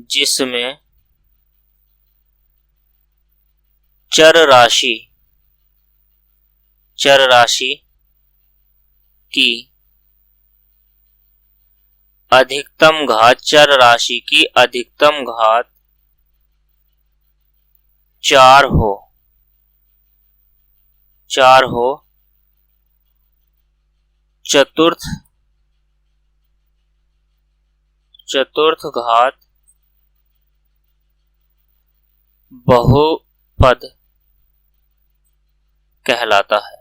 जिसमें चर राशि की अधिकतम घात 4 हो चतुर्थ घात बहुपद कहलाता है।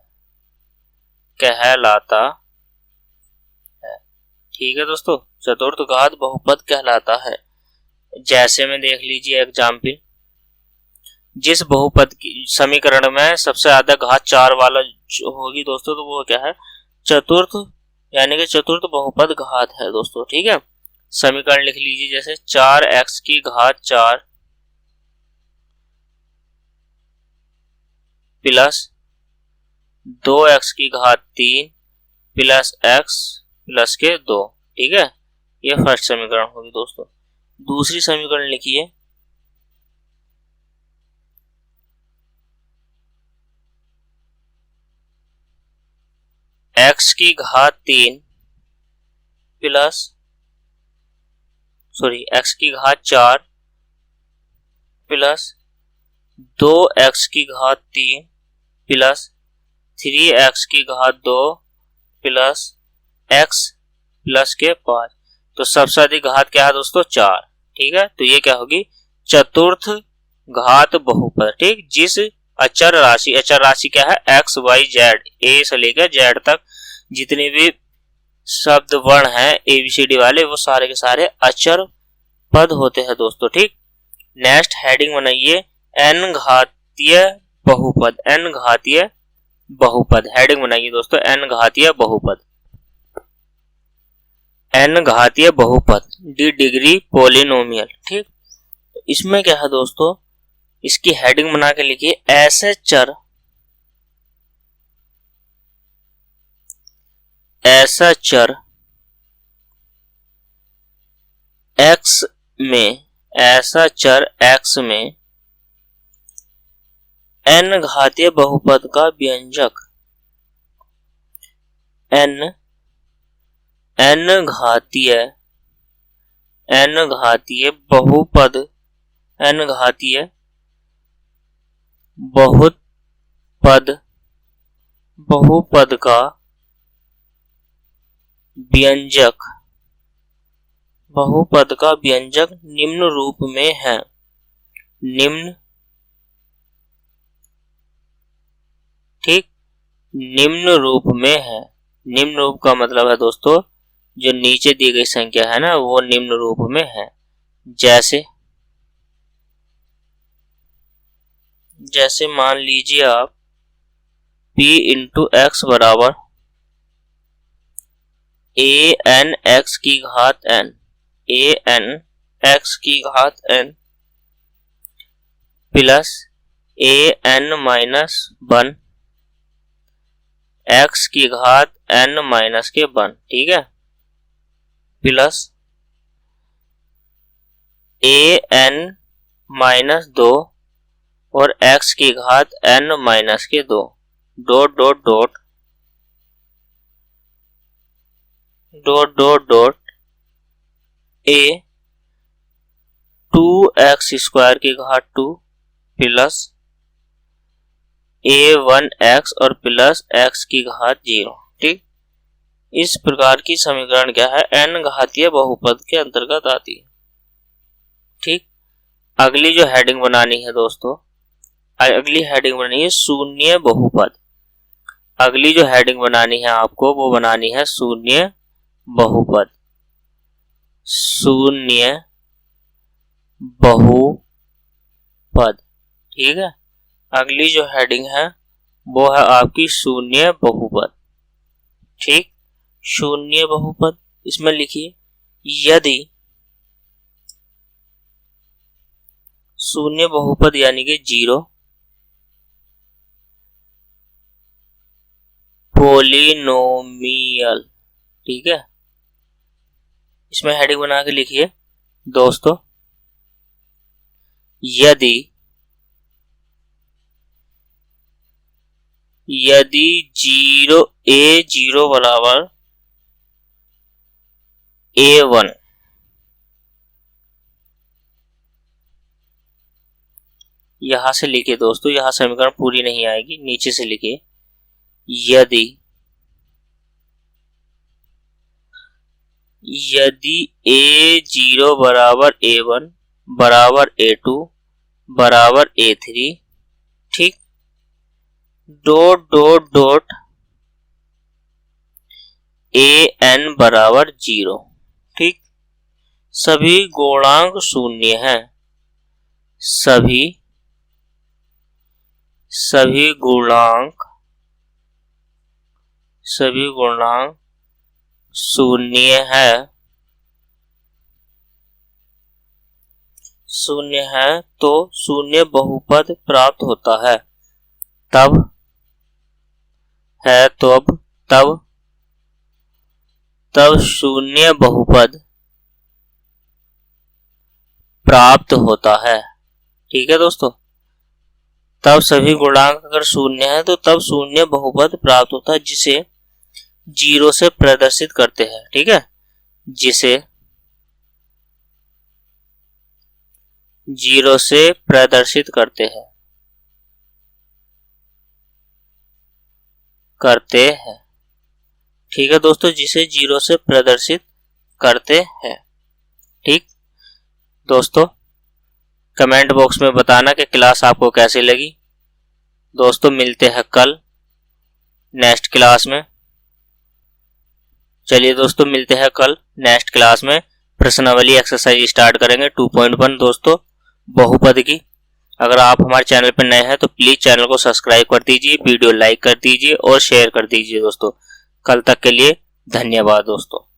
ठीक है दोस्तों, चतुर्थ घात बहुपद कहलाता है। जैसे में देख लीजिए एग्जाम्पल, जिस बहुपद की समीकरण में सबसे ज्यादा घात 4 वाला जो होगी दोस्तों तो वो क्या है चतुर्थ यानी कि चतुर्थ बहुपद घात है दोस्तों। ठीक है, समीकरण लिख लीजिए जैसे 4x की घात 4 प्लस 2x की घात 3 प्लस x प्लस के 2। ठीक है, ये फर्स्ट समीकरण होगी दोस्तों। दूसरी समीकरण लिखिए x की घात 3 x की घात 4 प्लस 2x की घात 3 प्लस 3x की घात 2 प्लस x प्लस के 5। तो सबसे अधिक घात क्या है दोस्तों 4। ठीक है, तो ये क्या होगी चतुर्थ घात बहुपद। ठीक, जिस अचर राशि क्या है x y z, a से लेकर z तक जितने भी शब्द वर्ण हैं ABCD वाले वो सारे के सारे अचर पद होते हैं दोस्तों। ठीक, नेक्स्ट हेडिंग बनाइए n घातीय बहुपद। हेडिंग बनाइए दोस्तों n घातीय बहुपद डी डिग्री पोलिनोमियल। ठीक, इसमें क्या है दोस्तों, इसकी हेडिंग बना के लिखिए ऐसे चर x में, ऐसा चर x में n घातीय बहुपद का व्यंजक n घातीय बहुपद का व्यंजक निम्न रूप में है। निम्न रूप में है। निम्न रूप का मतलब है दोस्तों, जो नीचे दी गई संख्या है ना, वो निम्न रूप में है। जैसे मान लीजिए आप p इंटू एक्स बराबर an x की घात n plus an minus 1 x की घात n माइनस के 1, ठीक है, प्लस an माइनस 2 और x की घात n माइनस के 2 dot dot dot a 2x square की घात 2 प्लस a1x और प्लस x की घात 0, ठीक। इस प्रकार की समीकरण क्या है, n घातीय बहुपद के अंतर्गत आती है, ठीक। अगली जो हेडिंग बनानी है दोस्तों, अगली हेडिंग बनानी है शून्य बहुपद। अगली जो हेडिंग बनानी है आपको, वो बनानी है शून्य बहुपद। ठीक है, अगली जो हेडिंग है वो है आपकी शून्य बहुपद, ठीक। शून्य बहुपद, इसमें लिखिए यदि शून्य बहुपद यानी कि 0 पॉलिनोमियल, ठीक है। इसमें हेडिंग बना के लिखिए दोस्तों, यदि a0 बराबर a1, यहां से लिखिए दोस्तों, यहां समीकरण पूरी नहीं आएगी, नीचे से लिखिए यदि a0 बराबर a1 बराबर a2 बराबर a3, ठीक, डॉट डॉट डॉट an बराबर 0, ठीक। सभी गुणांक शून्य हैं, सभी गुणांक शून्य है तो शून्य बहुपद प्राप्त होता है। तब शून्य बहुपद प्राप्त होता है, ठीक है दोस्तों। तब सभी गुणांक अगर शून्य है तो तब शून्य बहुपद प्राप्त होता है, जिसे 0 से प्रदर्शित करते हैं, ठीक है, जिसे 0 से प्रदर्शित करते हैं, ठीक है दोस्तों, जिसे 0 से प्रदर्शित करते हैं, ठीक। दोस्तों कमेंट बॉक्स में बताना कि क्लास आपको कैसी लगी। दोस्तों मिलते हैं कल नेक्स्ट क्लास में। चलिए दोस्तों मिलते हैं कल नेक्स्ट क्लास में। प्रश्नावली एक्सरसाइज स्टार्ट करेंगे 2.1 दोस्तों बहुपद की। अगर आप हमारे चैनल पर नए हैं तो प्लीज चैनल को सब्सक्राइब कर दीजिए, वीडियो लाइक कर दीजिए और शेयर कर दीजिए दोस्तों। कल तक के लिए धन्यवाद दोस्तों।